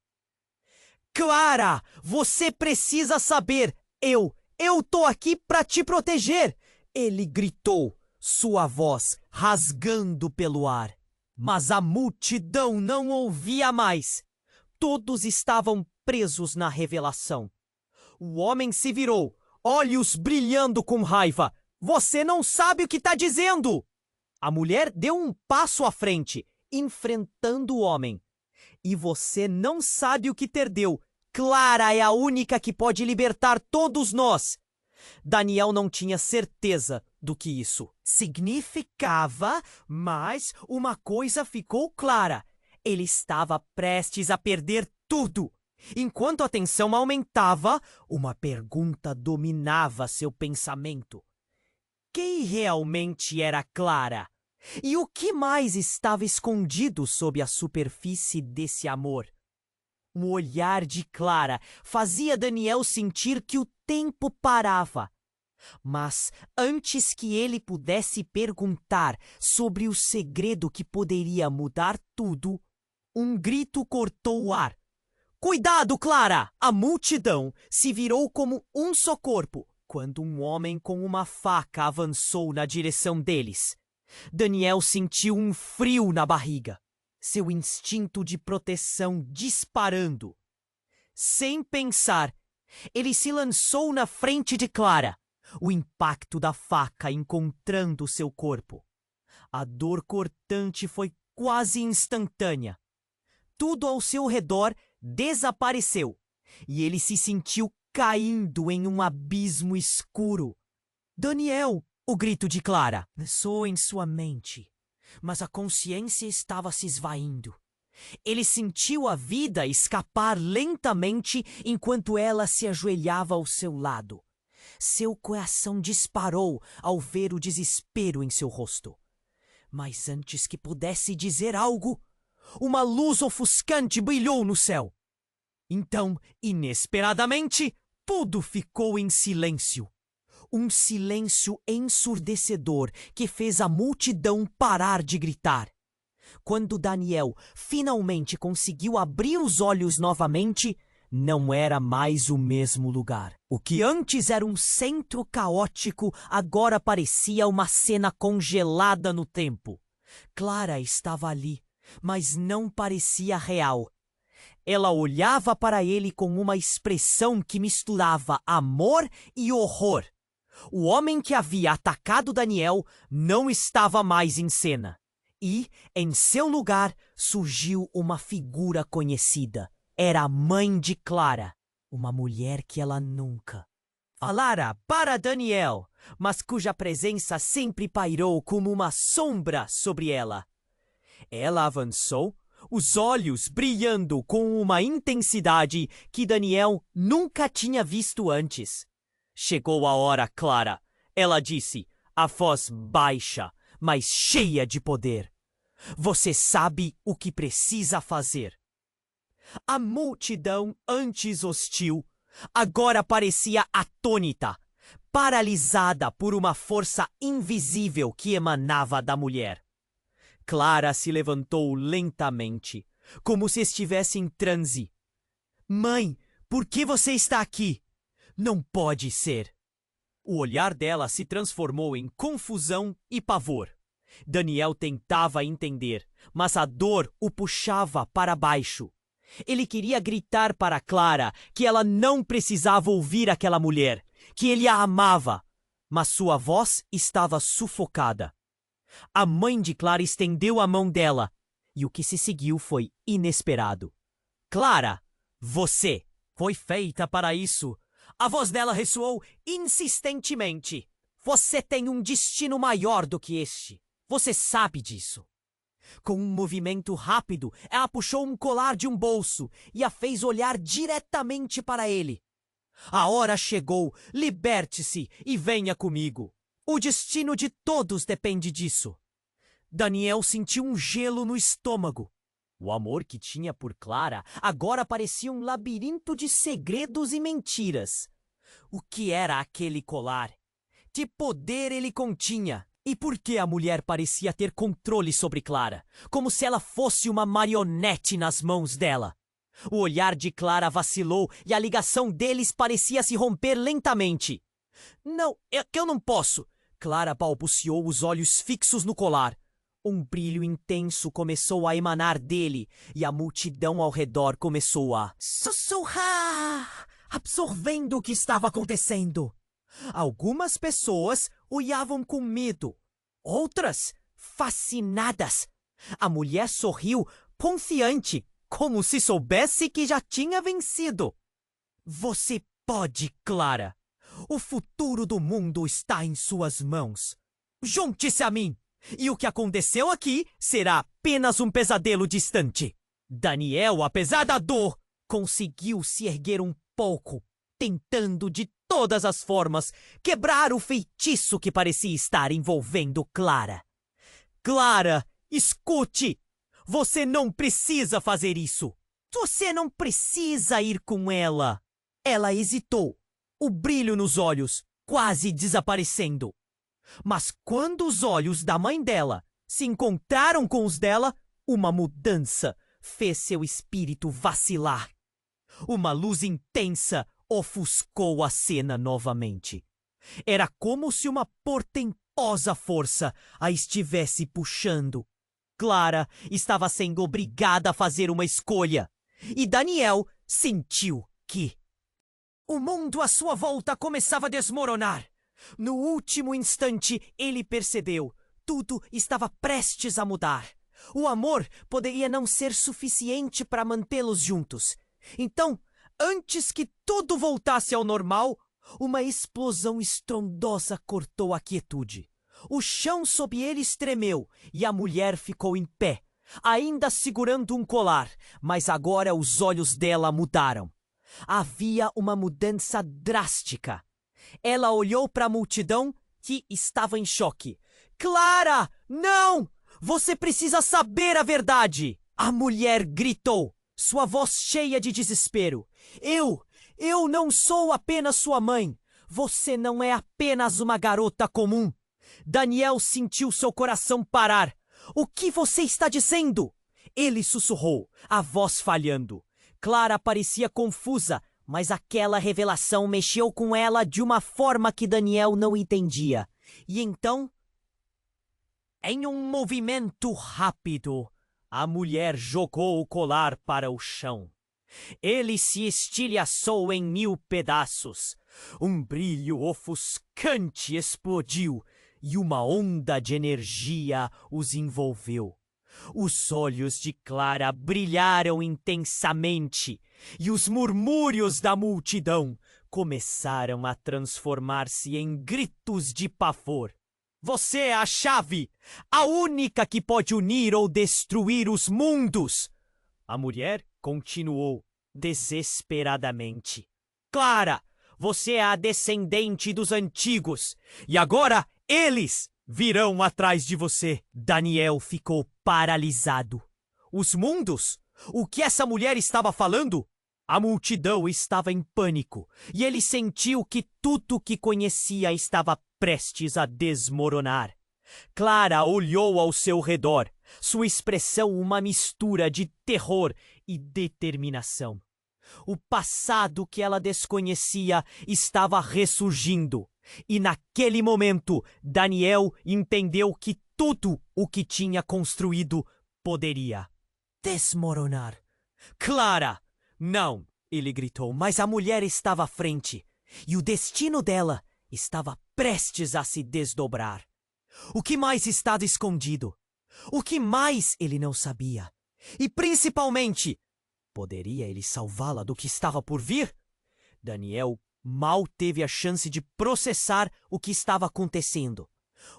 Clara, você precisa saber. Eu tô aqui para te proteger. Ele gritou, sua voz rasgando pelo ar. Mas a multidão não ouvia mais. Todos estavam presos na revelação. O homem se virou, olhos brilhando com raiva. Você não sabe o que está dizendo! A mulher deu um passo à frente, enfrentando o homem. E você não sabe o que perdeu. Clara é a única que pode libertar todos nós. Daniel não tinha certeza do que isso significava, mas uma coisa ficou clara. Ele estava prestes a perder tudo. Enquanto a tensão aumentava, uma pergunta dominava seu pensamento. Quem realmente era Clara? E o que mais estava escondido sob a superfície desse amor? O olhar de Clara fazia Daniel sentir que o tempo parava. Mas antes que ele pudesse perguntar sobre o segredo que poderia mudar tudo, um grito cortou o ar. Cuidado, Clara! A multidão se virou como um só corpo quando um homem com uma faca avançou na direção deles. Daniel sentiu um frio na barriga, seu instinto de proteção disparando. Sem pensar, ele se lançou na frente de Clara, o impacto da faca encontrando seu corpo. A dor cortante foi quase instantânea. Tudo ao seu redor desapareceu e ele se sentiu caindo em um abismo escuro. Daniel! O grito de Clara soou em sua mente, mas a consciência estava se esvaindo. Ele sentiu a vida escapar lentamente enquanto ela se ajoelhava ao seu lado. Seu coração disparou ao ver o desespero em seu rosto. Mas antes que pudesse dizer algo, uma luz ofuscante brilhou no céu. Então, inesperadamente, tudo ficou em silêncio. Um silêncio ensurdecedor que fez a multidão parar de gritar. Quando Daniel finalmente conseguiu abrir os olhos novamente, não era mais o mesmo lugar. O que antes era um centro caótico, agora parecia uma cena congelada no tempo. Clara estava ali, mas não parecia real. Ela olhava para ele com uma expressão que misturava amor e horror. O homem que havia atacado Daniel não estava mais em cena. E, em seu lugar, surgiu uma figura conhecida. Era a mãe de Clara, uma mulher que ela nunca falara para Daniel, mas cuja presença sempre pairou como uma sombra sobre ela. Ela avançou, os olhos brilhando com uma intensidade que Daniel nunca tinha visto antes. Chegou a hora, Clara, ela disse, a voz baixa, mas cheia de poder. Você sabe o que precisa fazer. A multidão, antes hostil, agora parecia atônita, paralisada por uma força invisível que emanava da mulher. Clara se levantou lentamente, como se estivesse em transe. Mãe, por que você está aqui? Não pode ser. O olhar dela se transformou em confusão e pavor. Daniel tentava entender, mas a dor o puxava para baixo. Ele queria gritar para Clara que ela não precisava ouvir aquela mulher, que ele a amava, mas sua voz estava sufocada. A mãe de Clara estendeu a mão dela, e o que se seguiu foi inesperado. Clara, você foi feita para isso. A voz dela ressoou insistentemente. Você tem um destino maior do que este. Você sabe disso. Com um movimento rápido, ela puxou um colar de um bolso e a fez olhar diretamente para ele. A hora chegou, liberte-se e venha comigo. O destino de todos depende disso. Daniel sentiu um gelo no estômago. O amor que tinha por Clara agora parecia um labirinto de segredos e mentiras. O que era aquele colar? Que poder ele continha? E por que a mulher parecia ter controle sobre Clara, como se ela fosse uma marionete nas mãos dela? O olhar de Clara vacilou e a ligação deles parecia se romper lentamente. Não, é que eu não posso. Clara balbuciou, os olhos fixos no colar. Um brilho intenso começou a emanar dele e a multidão ao redor começou a sussurrar, absorvendo o que estava acontecendo. Algumas pessoas olhavam com medo, outras fascinadas. A mulher sorriu, confiante, como se soubesse que já tinha vencido. Você pode, Clara. O futuro do mundo está em suas mãos. Junte-se a mim, e o que aconteceu aqui será apenas um pesadelo distante. Daniel, apesar da dor, conseguiu se erguer um pouco, tentando de todas as formas quebrar o feitiço que parecia estar envolvendo Clara. Clara, escute! Você não precisa fazer isso. Você não precisa ir com ela. Ela hesitou, o brilho nos olhos quase desaparecendo. Mas quando os olhos da mãe dela se encontraram com os dela, uma mudança fez seu espírito vacilar. Uma luz intensa ofuscou a cena novamente. Era como se uma portentosa força a estivesse puxando. Clara estava sendo obrigada a fazer uma escolha. E Daniel sentiu que o mundo à sua volta começava a desmoronar. No último instante, ele percebeu. Tudo estava prestes a mudar. O amor poderia não ser suficiente para mantê-los juntos. Então, antes que tudo voltasse ao normal, uma explosão estrondosa cortou a quietude. O chão sob eles tremeu e a mulher ficou em pé, ainda segurando um colar, mas agora os olhos dela mudaram. Havia uma mudança drástica. Ela olhou para a multidão que estava em choque. Clara, não! Você precisa saber a verdade! A mulher gritou, sua voz cheia de desespero. Eu não sou apenas sua mãe. Você não é apenas uma garota comum. Daniel sentiu seu coração parar. O que você está dizendo? Ele sussurrou, a voz falhando. Clara parecia confusa, mas aquela revelação mexeu com ela de uma forma que Daniel não entendia. E então, em um movimento rápido, a mulher jogou o colar para o chão. Ele se estilhaçou em 1000 pedaços. Um brilho ofuscante explodiu e uma onda de energia os envolveu. Os olhos de Clara brilharam intensamente e os murmúrios da multidão começaram a transformar-se em gritos de pavor. Você é a chave, a única que pode unir ou destruir os mundos! A mulher continuou desesperadamente. Clara, você é a descendente dos antigos e agora eles virão atrás de você. Daniel ficou paralisado. Os mundos? O que essa mulher estava falando? A multidão estava em pânico e ele sentiu que tudo o que conhecia estava prestes a desmoronar. Clara olhou ao seu redor, sua expressão uma mistura de terror e determinação. O passado que ela desconhecia estava ressurgindo. E naquele momento, Daniel entendeu que tudo o que tinha construído poderia desmoronar. Clara! Não! Ele gritou, mas a mulher estava à frente. E o destino dela estava prestes a se desdobrar. O que mais estava escondido? O que mais ele não sabia? E principalmente, poderia ele salvá-la do que estava por vir? Daniel mal teve a chance de processar o que estava acontecendo.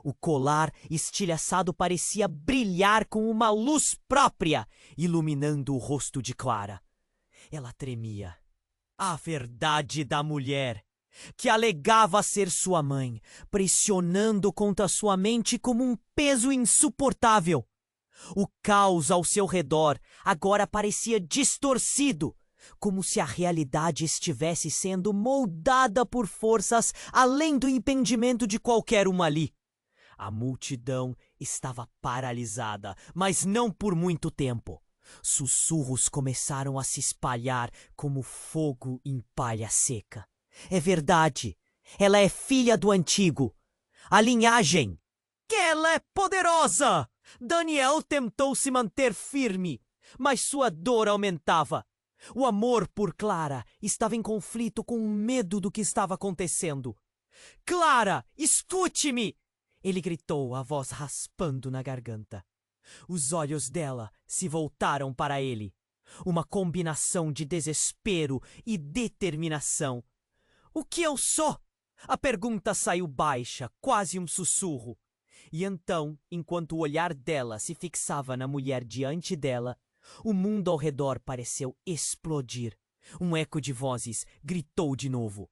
O colar estilhaçado parecia brilhar com uma luz própria, iluminando o rosto de Clara. Ela tremia. A verdade da mulher, que alegava ser sua mãe, pressionando contra sua mente como um peso insuportável. O caos ao seu redor agora parecia distorcido, como se a realidade estivesse sendo moldada por forças além do impedimento de qualquer uma ali. A multidão estava paralisada, mas não por muito tempo. Sussurros começaram a se espalhar como fogo em palha seca. É verdade, ela é filha do antigo. A linhagem. Ela é poderosa! Daniel tentou se manter firme, mas sua dor aumentava. O amor por Clara estava em conflito com o medo do que estava acontecendo. Clara, escute-me! Ele gritou, a voz raspando na garganta. Os olhos dela se voltaram para ele. Uma combinação de desespero e determinação. O que eu sou? A pergunta saiu baixa, quase um sussurro. E então, enquanto o olhar dela se fixava na mulher diante dela, o mundo ao redor pareceu explodir. Um eco de vozes gritou de novo.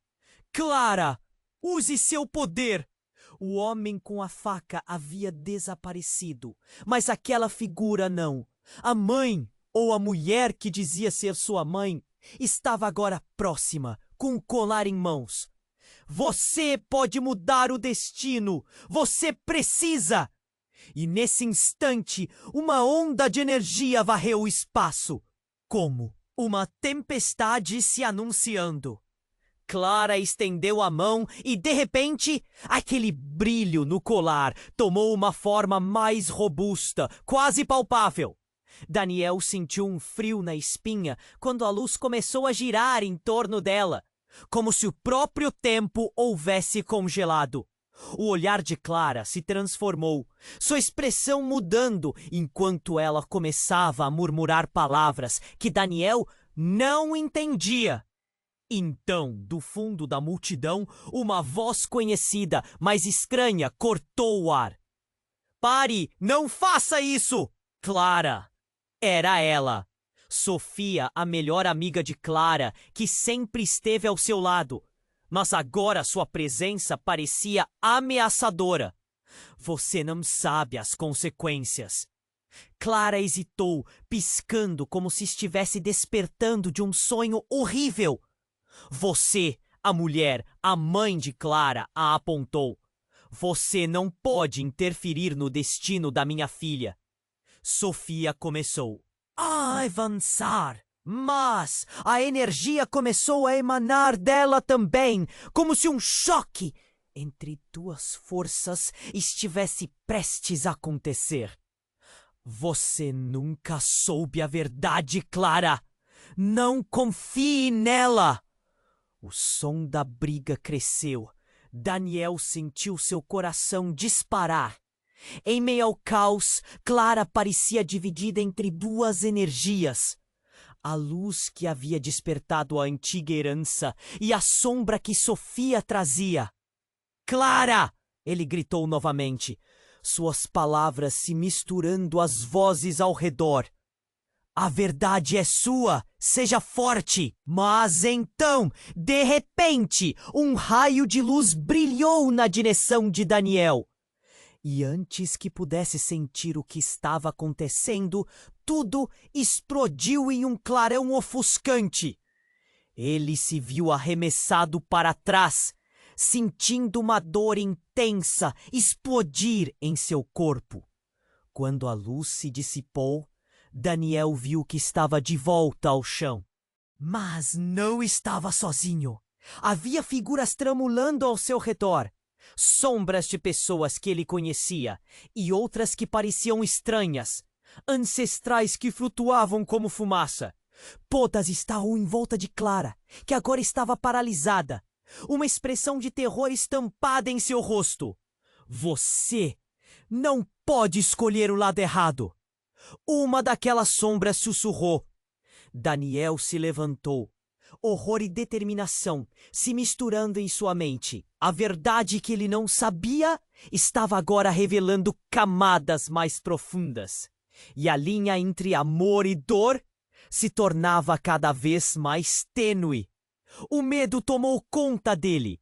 Clara, use seu poder! O homem com a faca havia desaparecido, mas aquela figura não. A mãe, ou a mulher que dizia ser sua mãe, estava agora próxima, com o colar em mãos. Você pode mudar o destino! Você precisa! E nesse instante, uma onda de energia varreu o espaço, como uma tempestade se anunciando. Clara estendeu a mão e, de repente, aquele brilho no colar tomou uma forma mais robusta, quase palpável. Daniel sentiu um frio na espinha quando a luz começou a girar em torno dela, como se o próprio tempo houvesse congelado. O olhar de Clara se transformou, sua expressão mudando enquanto ela começava a murmurar palavras que Daniel não entendia. Então, do fundo da multidão, uma voz conhecida, mas estranha, cortou o ar. Pare! Não faça isso! Clara! Era ela! Sofia, a melhor amiga de Clara, que sempre esteve ao seu lado. Mas agora sua presença parecia ameaçadora. Você não sabe as consequências. Clara hesitou, piscando como se estivesse despertando de um sonho horrível. Você, a mulher, a mãe de Clara, a apontou. Você não pode interferir no destino da minha filha. Sofia começou a avançar, mas a energia começou a emanar dela também, como se um choque entre duas forças estivesse prestes a acontecer. Você nunca soube a verdade, Clara. Não confie nela. O som da briga cresceu. Daniel sentiu seu coração disparar. Em meio ao caos, Clara parecia dividida entre duas energias. A luz que havia despertado a antiga herança e a sombra que Sofia trazia. Clara! Ele gritou novamente, suas palavras se misturando às vozes ao redor. A verdade é sua, seja forte! Mas então, de repente, um raio de luz brilhou na direção de Daniel. E antes que pudesse sentir o que estava acontecendo, tudo explodiu em um clarão ofuscante. Ele se viu arremessado para trás, sentindo uma dor intensa explodir em seu corpo. Quando a luz se dissipou, Daniel viu que estava de volta ao chão. Mas não estava sozinho. Havia figuras tramulando ao seu redor. Sombras de pessoas que ele conhecia e outras que pareciam estranhas. Ancestrais que flutuavam como fumaça. Todas estavam em volta de Clara, que agora estava paralisada. Uma expressão de terror estampada em seu rosto. Você não pode escolher o lado errado. Uma daquelas sombras sussurrou. Daniel se levantou. Horror e determinação se misturando em sua mente. A verdade que ele não sabia estava agora revelando camadas mais profundas. E a linha entre amor e dor se tornava cada vez mais tênue. O medo tomou conta dele.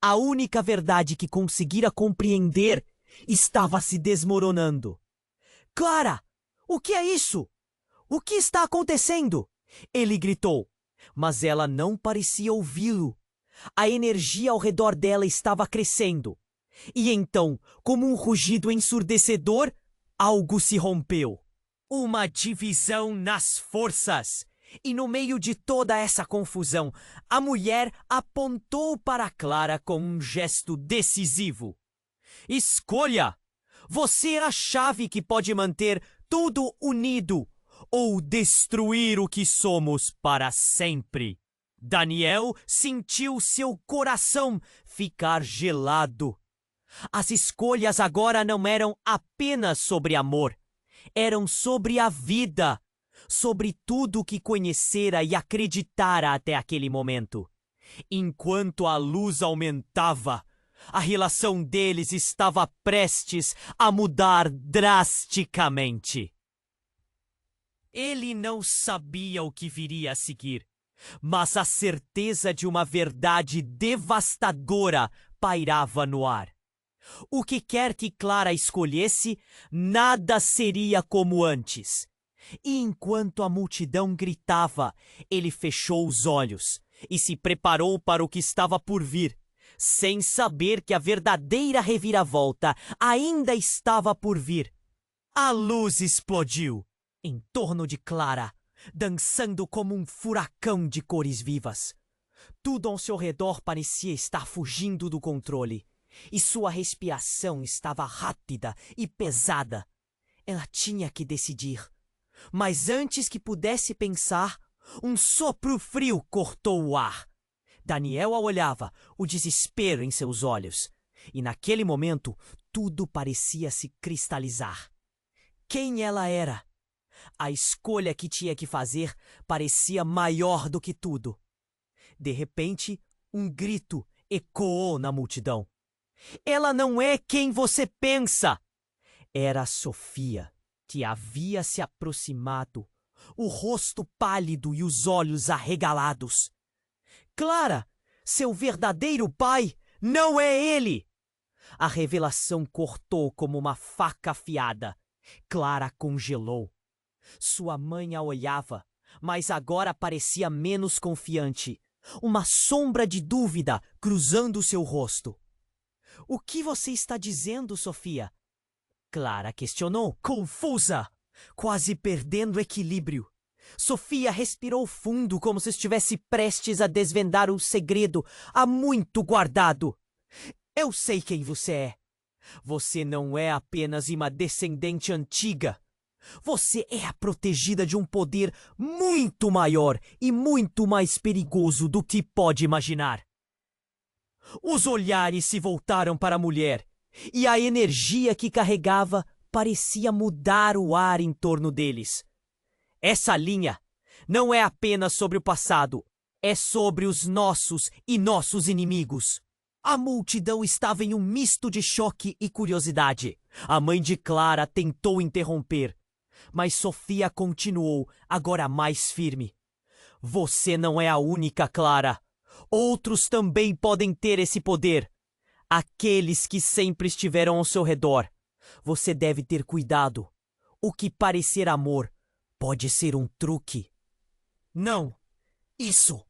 A única verdade que conseguira compreender estava se desmoronando. Clara! O que é isso? O que está acontecendo? Ele gritou, mas ela não parecia ouvi-lo. A energia ao redor dela estava crescendo. E então, como um rugido ensurdecedor, algo se rompeu. Uma divisão nas forças. E no meio de toda essa confusão, a mulher apontou para Clara com um gesto decisivo. Escolha! Você é a chave que pode manter tudo unido ou destruir o que somos para sempre. Daniel sentiu seu coração ficar gelado. As escolhas agora não eram apenas sobre amor. Eram sobre a vida, sobre tudo o que conhecera e acreditara até aquele momento. Enquanto a luz aumentava, a relação deles estava prestes a mudar drasticamente. Ele não sabia o que viria a seguir, mas a certeza de uma verdade devastadora pairava no ar. O que quer que Clara escolhesse, nada seria como antes. E enquanto a multidão gritava, ele fechou os olhos e se preparou para o que estava por vir, sem saber que a verdadeira reviravolta ainda estava por vir. A luz explodiu em torno de Clara, dançando como um furacão de cores vivas. Tudo ao seu redor parecia estar fugindo do controle, e sua respiração estava rápida e pesada. Ela tinha que decidir. Mas antes que pudesse pensar, um sopro frio cortou o ar. Daniel a olhava, o desespero em seus olhos. E naquele momento, tudo parecia se cristalizar. Quem ela era? A escolha que tinha que fazer parecia maior do que tudo. De repente, um grito ecoou na multidão. Ela não é quem você pensa! Era Sofia. que havia se aproximado, o rosto pálido e os olhos arregalados. Clara, seu verdadeiro pai não é ele! A revelação cortou como uma faca afiada. Clara congelou. Sua mãe a olhava, mas agora parecia menos confiante. Uma sombra de dúvida cruzando seu rosto. O que você está dizendo, Sofia? Clara questionou, confusa, quase perdendo o equilíbrio. Sofia respirou fundo como se estivesse prestes a desvendar um segredo há muito guardado. Eu sei quem você é. Você não é apenas uma descendente antiga. Você é a protegida de um poder muito maior e muito mais perigoso do que pode imaginar. Os olhares se voltaram para a mulher, e a energia que carregava parecia mudar o ar em torno deles. Essa linha não é apenas sobre o passado, é sobre os nossos e nossos inimigos. A multidão estava em um misto de choque e curiosidade. A mãe de Clara tentou interromper, mas Sofia continuou, agora mais firme. Você não é a única, Clara. Outros também podem ter esse poder. Aqueles que sempre estiveram ao seu redor. Você deve ter cuidado. O que parecer amor pode ser um truque. Não, isso.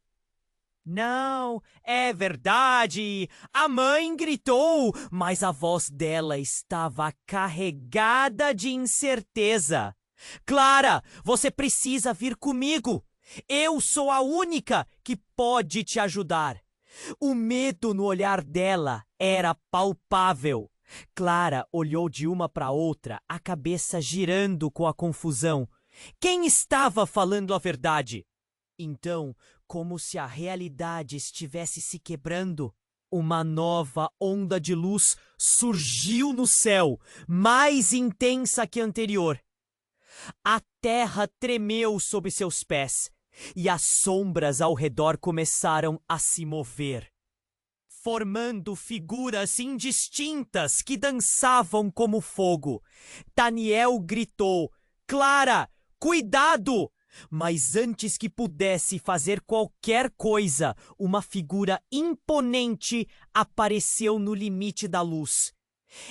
Não, é verdade. A mãe gritou, mas a voz dela estava carregada de incerteza. Clara, você precisa vir comigo. Eu sou a única que pode te ajudar. O medo no olhar dela era palpável. Clara olhou de uma para outra, a cabeça girando com a confusão. Quem estava falando a verdade? Então, como se a realidade estivesse se quebrando, uma nova onda de luz surgiu no céu, mais intensa que a anterior. A terra tremeu sob seus pés e as sombras ao redor começaram a se mover, formando figuras indistintas que dançavam como fogo. Daniel gritou: Clara, cuidado! Mas antes que pudesse fazer qualquer coisa, uma figura imponente apareceu no limite da luz.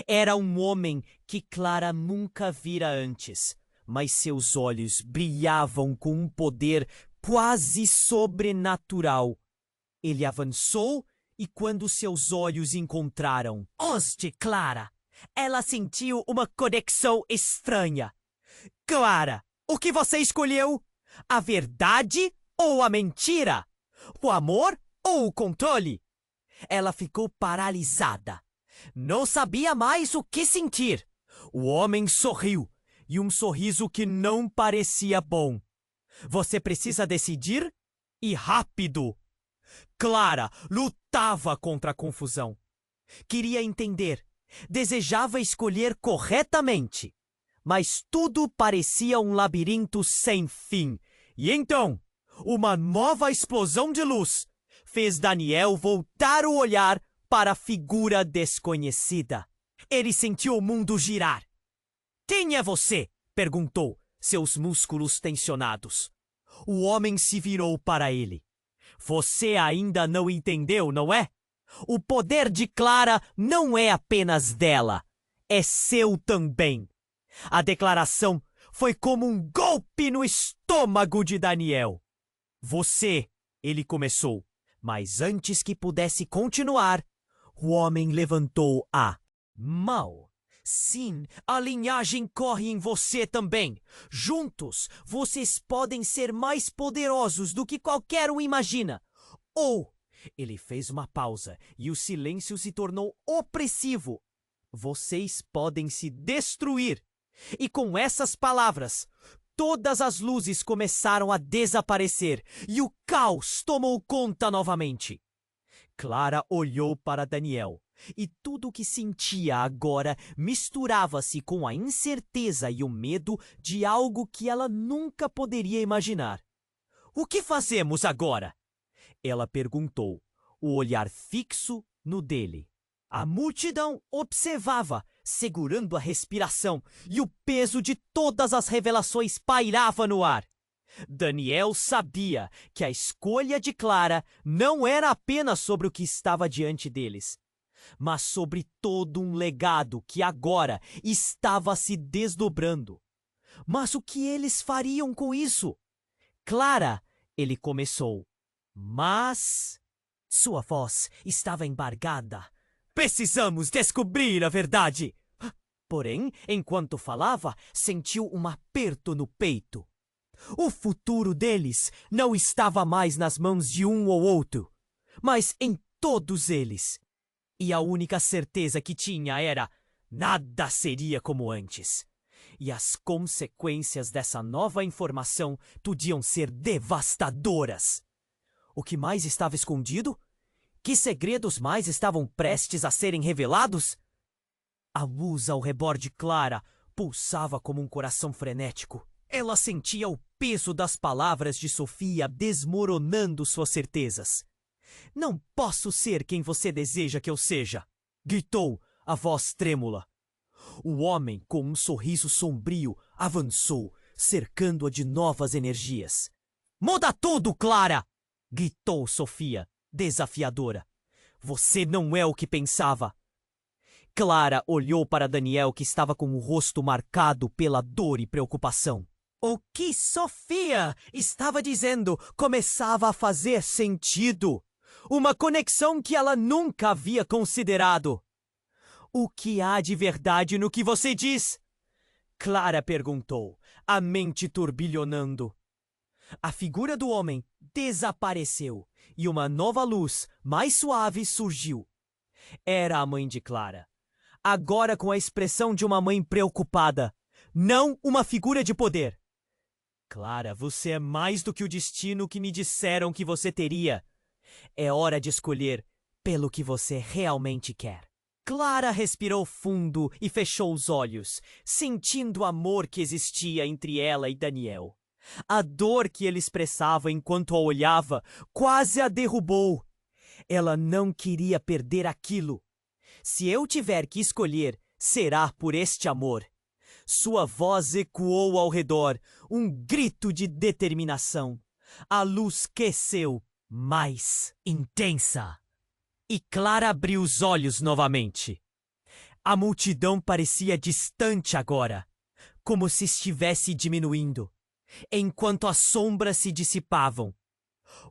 Era um homem que Clara nunca vira antes, mas seus olhos brilhavam com um poder quase sobrenatural. Ele avançou e quando seus olhos encontraram os de Clara, ela sentiu uma conexão estranha. Clara, o que você escolheu? A verdade ou a mentira? O amor ou o controle? Ela ficou paralisada. Não sabia mais o que sentir. O homem sorriu, e um sorriso que não parecia bom. Você precisa decidir? E rápido! Clara lutava contra a confusão. Queria entender. Desejava escolher corretamente. Mas tudo parecia um labirinto sem fim. E então, uma nova explosão de luz fez Daniel voltar o olhar para a figura desconhecida. Ele sentiu o mundo girar. Quem é você? Perguntou, seus músculos tensionados. O homem se virou para ele. Você ainda não entendeu, não é? O poder de Clara não é apenas dela, é seu também. A declaração foi como um golpe no estômago de Daniel. Você, ele começou, mas antes que pudesse continuar, o homem levantou a mão. Sim, a linhagem corre em você também. Juntos, vocês podem ser mais poderosos do que qualquer um imagina. Ou, ele fez uma pausa e o silêncio se tornou opressivo. Vocês podem se destruir. E com essas palavras, todas as luzes começaram a desaparecer e o caos tomou conta novamente. Clara olhou para Daniel e tudo o que sentia agora misturava-se com a incerteza e o medo de algo que ela nunca poderia imaginar. O que fazemos agora? Ela perguntou, o olhar fixo no dele. A multidão observava, segurando a respiração, e o peso de todas as revelações pairava no ar. Daniel sabia que a escolha de Clara não era apenas sobre o que estava diante deles, mas sobre todo um legado que agora estava se desdobrando. Mas o que eles fariam com isso? Clara, ele começou, mas sua voz estava embargada. Precisamos descobrir a verdade! Porém, enquanto falava, sentiu um aperto no peito. O futuro deles não estava mais nas mãos de um ou outro, mas em todos eles. E a única certeza que tinha era: nada seria como antes. E as consequências dessa nova informação podiam ser devastadoras. O que mais estava escondido? Que segredos mais estavam prestes a serem revelados? A luz ao redor de Clara pulsava como um coração frenético. Ela sentia o peso das palavras de Sofia desmoronando suas certezas. Não posso ser quem você deseja que eu seja, gritou a voz trêmula. O homem, com um sorriso sombrio, avançou, cercando-a de novas energias. Muda tudo, Clara! Gritou Sofia, desafiadora. Você não é o que pensava. Clara olhou para Daniel, que estava com o rosto marcado pela dor e preocupação. O que Sofia estava dizendo começava a fazer sentido. Uma conexão que ela nunca havia considerado. O que há de verdade no que você diz? Clara perguntou, a mente turbilhonando. A figura do homem desapareceu e uma nova luz, mais suave, surgiu. Era a mãe de Clara, agora com a expressão de uma mãe preocupada, não uma figura de poder. Clara, você é mais do que o destino que me disseram que você teria. É hora de escolher pelo que você realmente quer. Clara respirou fundo e fechou os olhos, sentindo o amor que existia entre ela e Daniel. A dor que ele expressava enquanto a olhava quase a derrubou. Ela não queria perder aquilo. Se eu tiver que escolher, será por este amor. Sua voz ecoou ao redor, um grito de determinação. A luz cresceu, mais intensa. E Clara abriu os olhos novamente. A multidão parecia distante agora, como se estivesse diminuindo, enquanto as sombras se dissipavam.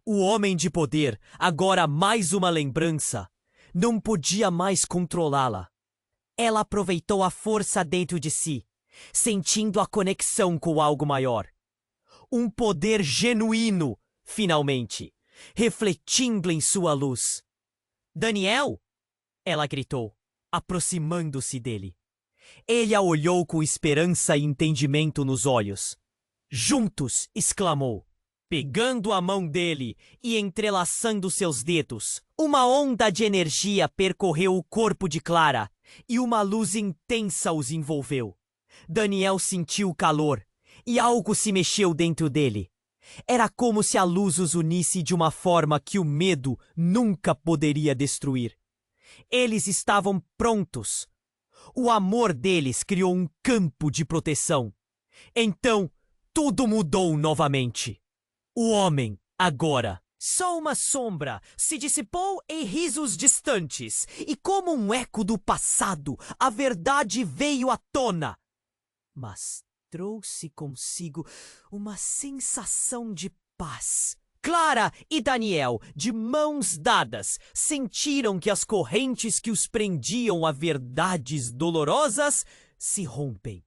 O homem de poder, agora mais uma lembrança, não podia mais controlá-la. Ela aproveitou a força dentro de si, sentindo a conexão com algo maior. Um poder genuíno, finalmente, refletindo em sua luz. Daniel! Ela gritou, aproximando-se dele. Ele a olhou com esperança e entendimento nos olhos. Juntos! Exclamou, pegando a mão dele e entrelaçando seus dedos. Uma onda de energia percorreu o corpo de Clara e uma luz intensa os envolveu. Daniel sentiu o calor e algo se mexeu dentro dele. Era como se a luz os unisse de uma forma que o medo nunca poderia destruir. Eles estavam prontos. O amor deles criou um campo de proteção. Então, tudo mudou novamente. O homem, agora, só uma sombra, se dissipou em risos distantes, e como um eco do passado, a verdade veio à tona. Mas trouxe consigo uma sensação de paz. Clara e Daniel, de mãos dadas, sentiram que as correntes que os prendiam a verdades dolorosas se rompem.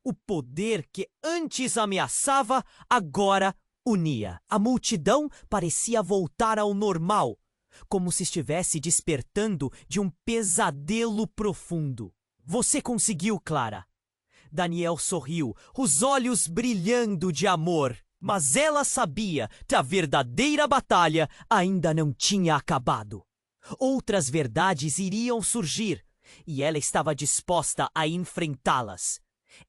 O poder que antes ameaçava, agora unia. A multidão parecia voltar ao normal, como se estivesse despertando de um pesadelo profundo. Você conseguiu, Clara. Daniel sorriu, os olhos brilhando de amor. Mas ela sabia que a verdadeira batalha ainda não tinha acabado. Outras verdades iriam surgir, e ela estava disposta a enfrentá-las.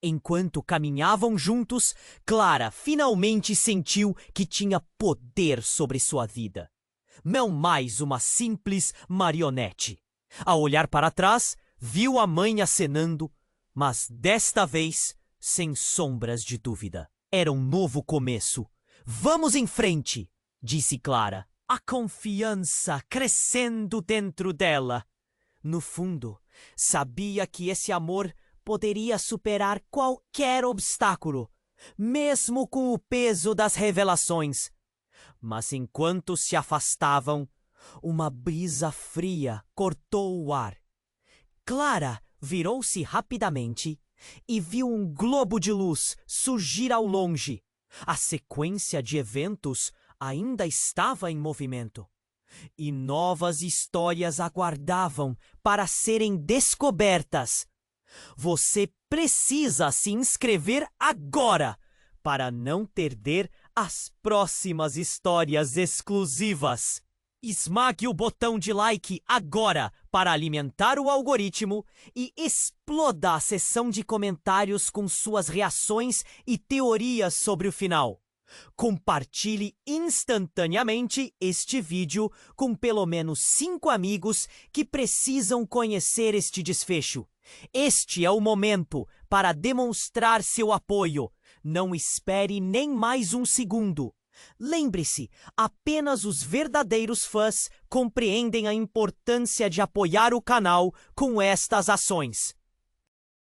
Enquanto caminhavam juntos, Clara finalmente sentiu que tinha poder sobre sua vida. Não mais uma simples marionete. Ao olhar para trás, viu a mãe acenando, mas desta vez sem sombras de dúvida. Era um novo começo. Vamos em frente, disse Clara, a confiança crescendo dentro dela. No fundo, sabia que esse amor poderia superar qualquer obstáculo, mesmo com o peso das revelações. Mas enquanto se afastavam, uma brisa fria cortou o ar. Clara virou-se rapidamente e viu um globo de luz surgir ao longe. A sequência de eventos ainda estava em movimento. E novas histórias aguardavam para serem descobertas. Você precisa se inscrever agora para não perder as próximas histórias exclusivas. Esmague o botão de like agora para alimentar o algoritmo e exploda a seção de comentários com suas reações e teorias sobre o final. Compartilhe instantaneamente este vídeo com pelo menos 5 amigos que precisam conhecer este desfecho. Este é o momento para demonstrar seu apoio. Não espere nem mais um segundo. Lembre-se, apenas os verdadeiros fãs compreendem a importância de apoiar o canal com estas ações.